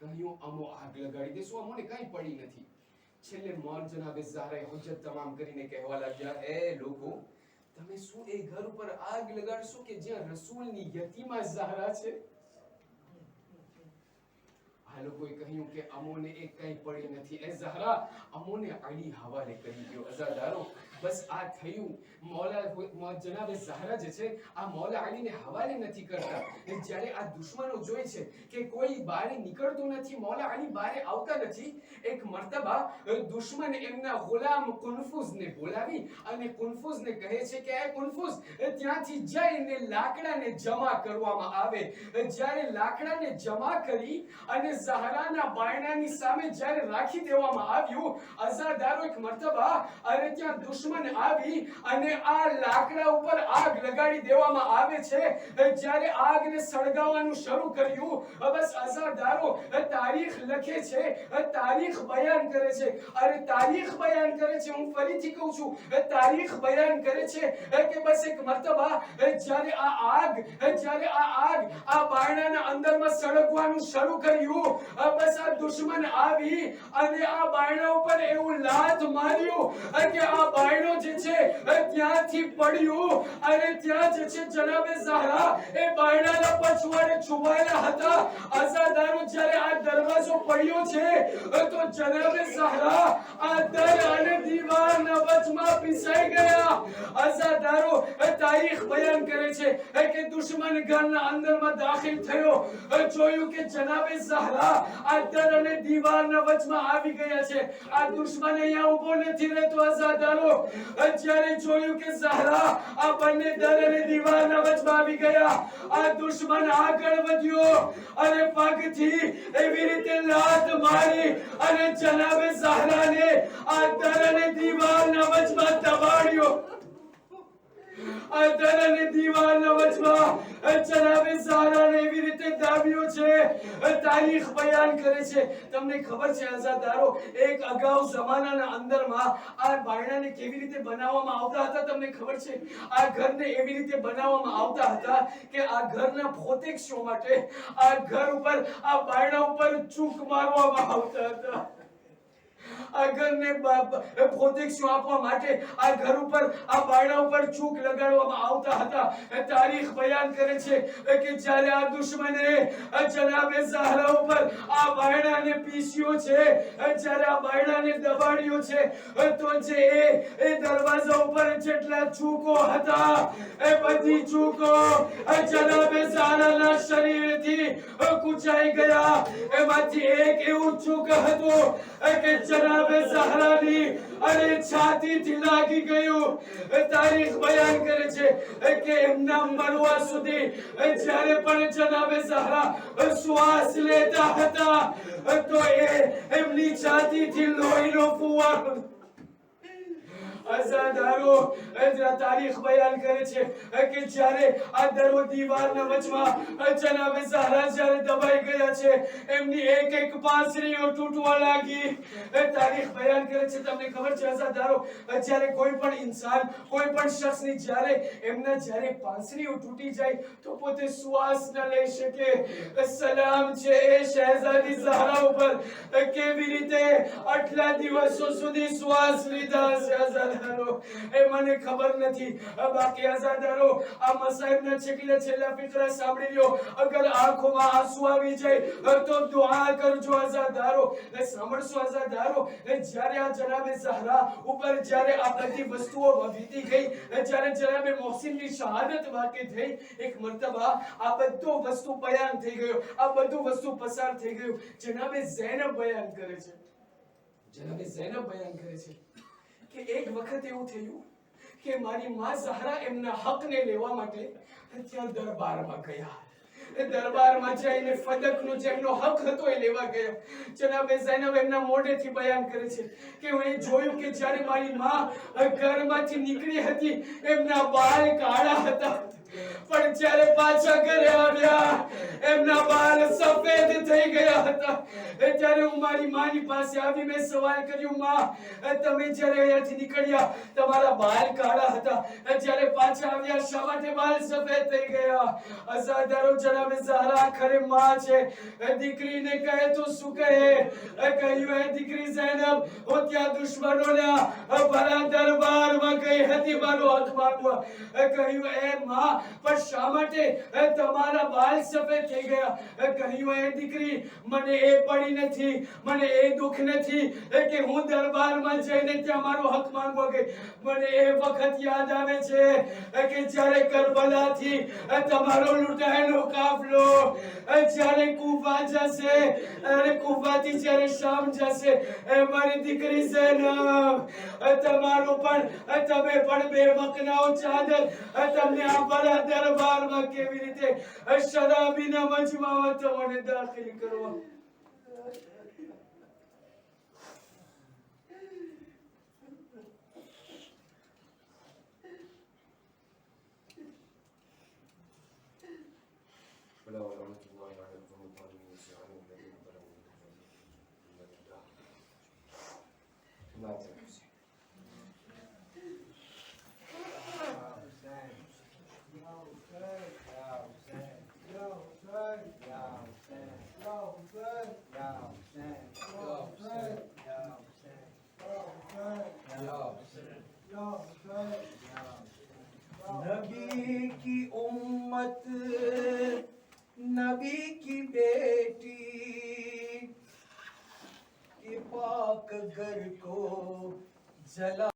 કહ્યું અમો આગ લગાડી દેશું, અમોને કઈ પડી નથી. છેલ્લે મોન જનાબે ઝહરાએ હુજ્જત તમામ કરીને કહેવા લાગ્યા, એ લોકો, તમે શું એ ઘર ઉપર આગ લગાડશો કે જ્યાં રસૂલની યતીમા ઝહરા છે? આ લોકોએ કહ્યું કે અમોને એ કઈ પડી નથી, એ ઝહરા અમોને અલી હવાલે કરી દો. અઝાદારો, બસ આ થયું. મૌલા જનાબે ઝહરા જે છે આ મૌલા અલીને હવાલે નથી કરતા. જ્યારે આ દુશ્મનો જોઈ છે કે કોઈ બારે નીકળતું નથી, મૌલા અલી બારે આવતા નથી, એક મર્તબા દુશ્મન એમના ગુલામ કુનફુઝને બોલાવી અને કુનફુઝને કહે છે કે એ કુનફુઝ, ત્યાંથી જઈને લાકડાને જમા કરવામાં આવે. જ્યારે લાકડાને જમા કરી અને ઝહરાના બાયણાની સામે જ્યારે રાખી દેવામાં આવ્યું, અઝાદારો, એક મર્તબા અરે ત્યાં દુશ્મન આવી અને આ લાકડા ઉપર આગ લગાડી દેવામાં આવે છે. જ્યારે આગને સળગાવવાનું શરૂ કર્યું, બસ અઝાદારો, તારીખ લખે છે, તારીખ બયાન કરે છે. અરે તારીખ બયાન કરે છે, હું ફરીથી કહું છું, તારીખ બયાન કરે છે કે બસ એક મર્તબા જ્યારે આ આગ આ બાયણાના અંદરમાં સળગવાનું શરૂ કર્યું, બસ આ દુશ્મન આવી અને આ બાયણા ઉપર એવું લાત માર્યું કે આ બાયણો જે છે ત્યાંથી પડ્યું અને ત્યાં જે છે જનાબે ઝહરા એ બાયણાના પછવાડે છુપાયેલા હતા. અઝાદારો, જ્યારે આ દરવાજો પડ્યો છે તો જનાબે ઝહરા આ દર અને દીવારના વચમાં પીસાઈ ગયા. અઝાદારો, તારીખ બયાન કરે છે કે દુશ્મન ઘરના અંદરમાં દાખલ થયો, જોયું કે જનાબે ઝહરા આ દર અને દીવારના વચમાં આવી ગયા છે. આ દુશ્મન અહીંયા ઊભો નથી રહેતો. અઝાદારો, જ્યારે જોયું કે ઝહરા આ બંને દર અને દીવારના વચમાં આવી ગયા, આ દુશ્મન આગળ વધ્યો અને પગથી એવી રીતે લાત મારી અને જનાબે ઝહરાને આ દર અને દીવારના વચમાં દબાડ્યો. આ દર અને દીવારના વચમાં જનાબે ઝહરાને એવી રીતે દાબ્યો છે. તારીખ બયાન કરે છે. તમને ખબર છે અઝાદારો, એક અગાઉ જમાનાના અંદરમાં આ બાયણાને કેવી રીતે બનાવવામાં આવતા હતા? તમને ખબર છે? આ ઘરને એવી રીતે બનાવવામાં આવતા હતા કે આ ઘરના પ્રોટેક્શન માટે આ ઘર ઉપર આ બાયણા ઉપર ચૂક મારવામાં આવતા હતા. આ ઘરને પ્રોટેક્શન આપવા માટે આ ઘર ઉપર આ બાયણા ઉપર ચૂક લગાડવામાં આવતા હતા. તારીખ બયાન કરે છે કે જ્યારે આ દુશ્મને જનાબે ઝહરા ઉપર આ બાયણાને પીસ્યો છે, જ્યારે આ બાયણાને દબાડ્યો છે, તો જે એ દરવાજા ઉપર જેટલા ચૂકો હતા એ બધી ચૂકો જનાબે ઝહરાના શરીરથી કૂચાઈ ગયા. એમાંથી એક એવું ચૂક હતું કે જનાબે ઝહરાની અને છાતીથી લાગી ગયું. તારીખ બયાન કરે છે કે એમના મરવા સુધી જ્યારે પણ જનાબે ઝહરા શ્વાસ લેતા હતા તો એમની છાતીથી લોહીનો ફુવારો. અઝાદારો, તારીખ બયાન કરે છે કે જ્યારે આ દરો દીવારના વચમાં જનાબે ઝહરા જ્યારે દબાઈ ગયા છે, એમની એક એક પાંસળીઓ તૂટવા લાગી. તારીખ બયાન કરે છે, તમને ખબર છે અઝાદારો, જ્યારે કોઈ પણ ઇન્સાન, કોઈ પણ શખ્સની જ્યારે પાંસળીઓ તૂટી જાય તો પોતે શ્વાસ ન લઈ શકે. સલામ છે એ શહેઝાદી ઝહરા ઉપર, કેવી રીતે આટલા દિવસો સુધી શ્વાસ લીધા છે એ મને ખબર નથી. બાકી અઝાદારો, આ મસાઈબના છેલ્લા ફિકરા સાંભળી લ્યો. અગર આંખોમાં આંસુ આવી જાય તો દુઆ કરજો અઝાદારો. સાંભળશો અઝાદારો, જ્યારે આ જનાબે ઝહરા ઉપર જ્યારે આ બધી વસ્તુઓ વીતી ગઈ, જ્યારે જનાબે મોહસિનની શહાદત વાકે થઈ, એક મર્તબા આ બધો વસ્તુ બયાન થઈ ગયો, આ બધું વસ્તુ પસાર થઈ ગયું. જનાબે ઝૈનબ બયાન કરે છે, જનાબે ઝૈનબ બયાન કરે છે કે એક વખત એવું થયું કે મારી માં ઝહરા એમના હકને લેવા માટે ત્યાં દરબારમાં ગયા. એ દરબારમાં જઈને ફદકનો જેમનો હક હતો એ લેવા ગયો. જનાબે ઝૈનબ એમના મોઢેથી બયાન કરે છે કે હું એ જોયું કે જ્યારે મારી માં ઘરમાંથી નીકળી હતી એમના બાલ કાળા હતા, પણ જ્યારે પાછા ઘરે આવ્યા એમના બાલ સફેદ થઈ ગયા હતા. ત્યારે હું મારી માની પાસે આવી મેં સવાલ કર્યો, માં તમે જ્યારે અહીંયાથી નીકળ્યા તમારા બાલ કાળા હતા, જ્યારે પાછા આવ્યા શા માટે બાલ સફેદ થઈ ગયા? અઝાદારો જનાબે ઝહરા ખરે માં છે, દીકરીને કહે તો શું કહે? કહ્યું એ દીકરી ઝૈનબ હું ત્યાં દુશ્મનોના ભલા દરબારમાં ગઈ હતી મારો હક માંગવા. કહ્યું એ માં પણ શા માટે તમારા બાલ સફેદ થઈ ગયા? કહ્યું એ દીકરી મને એ પડી નથી, મને એ દુઃખ નથી કે હું દરબારમાં જઈને ત્યાં મારો હક માંગવા ગઈ. મને એ વખત યાદ આવે છે કે જ્યારે કરબલાથી તમારો લૂંટાયેલો કાફલો જ્યારે કૂફા જશે અને કૂફાથી જ્યારે શામ જશે મારી દીકરી ઝૈનબ તમારો પણ તમે પણ બે મકનાઓ ચાદર તમને આ ભલા દરબારમાં કેવી રીતે શરાબીના મજમામાં તમને દાખલ કરવા? नबी की उम्मत, नबी की बेटी के पाक घर को जला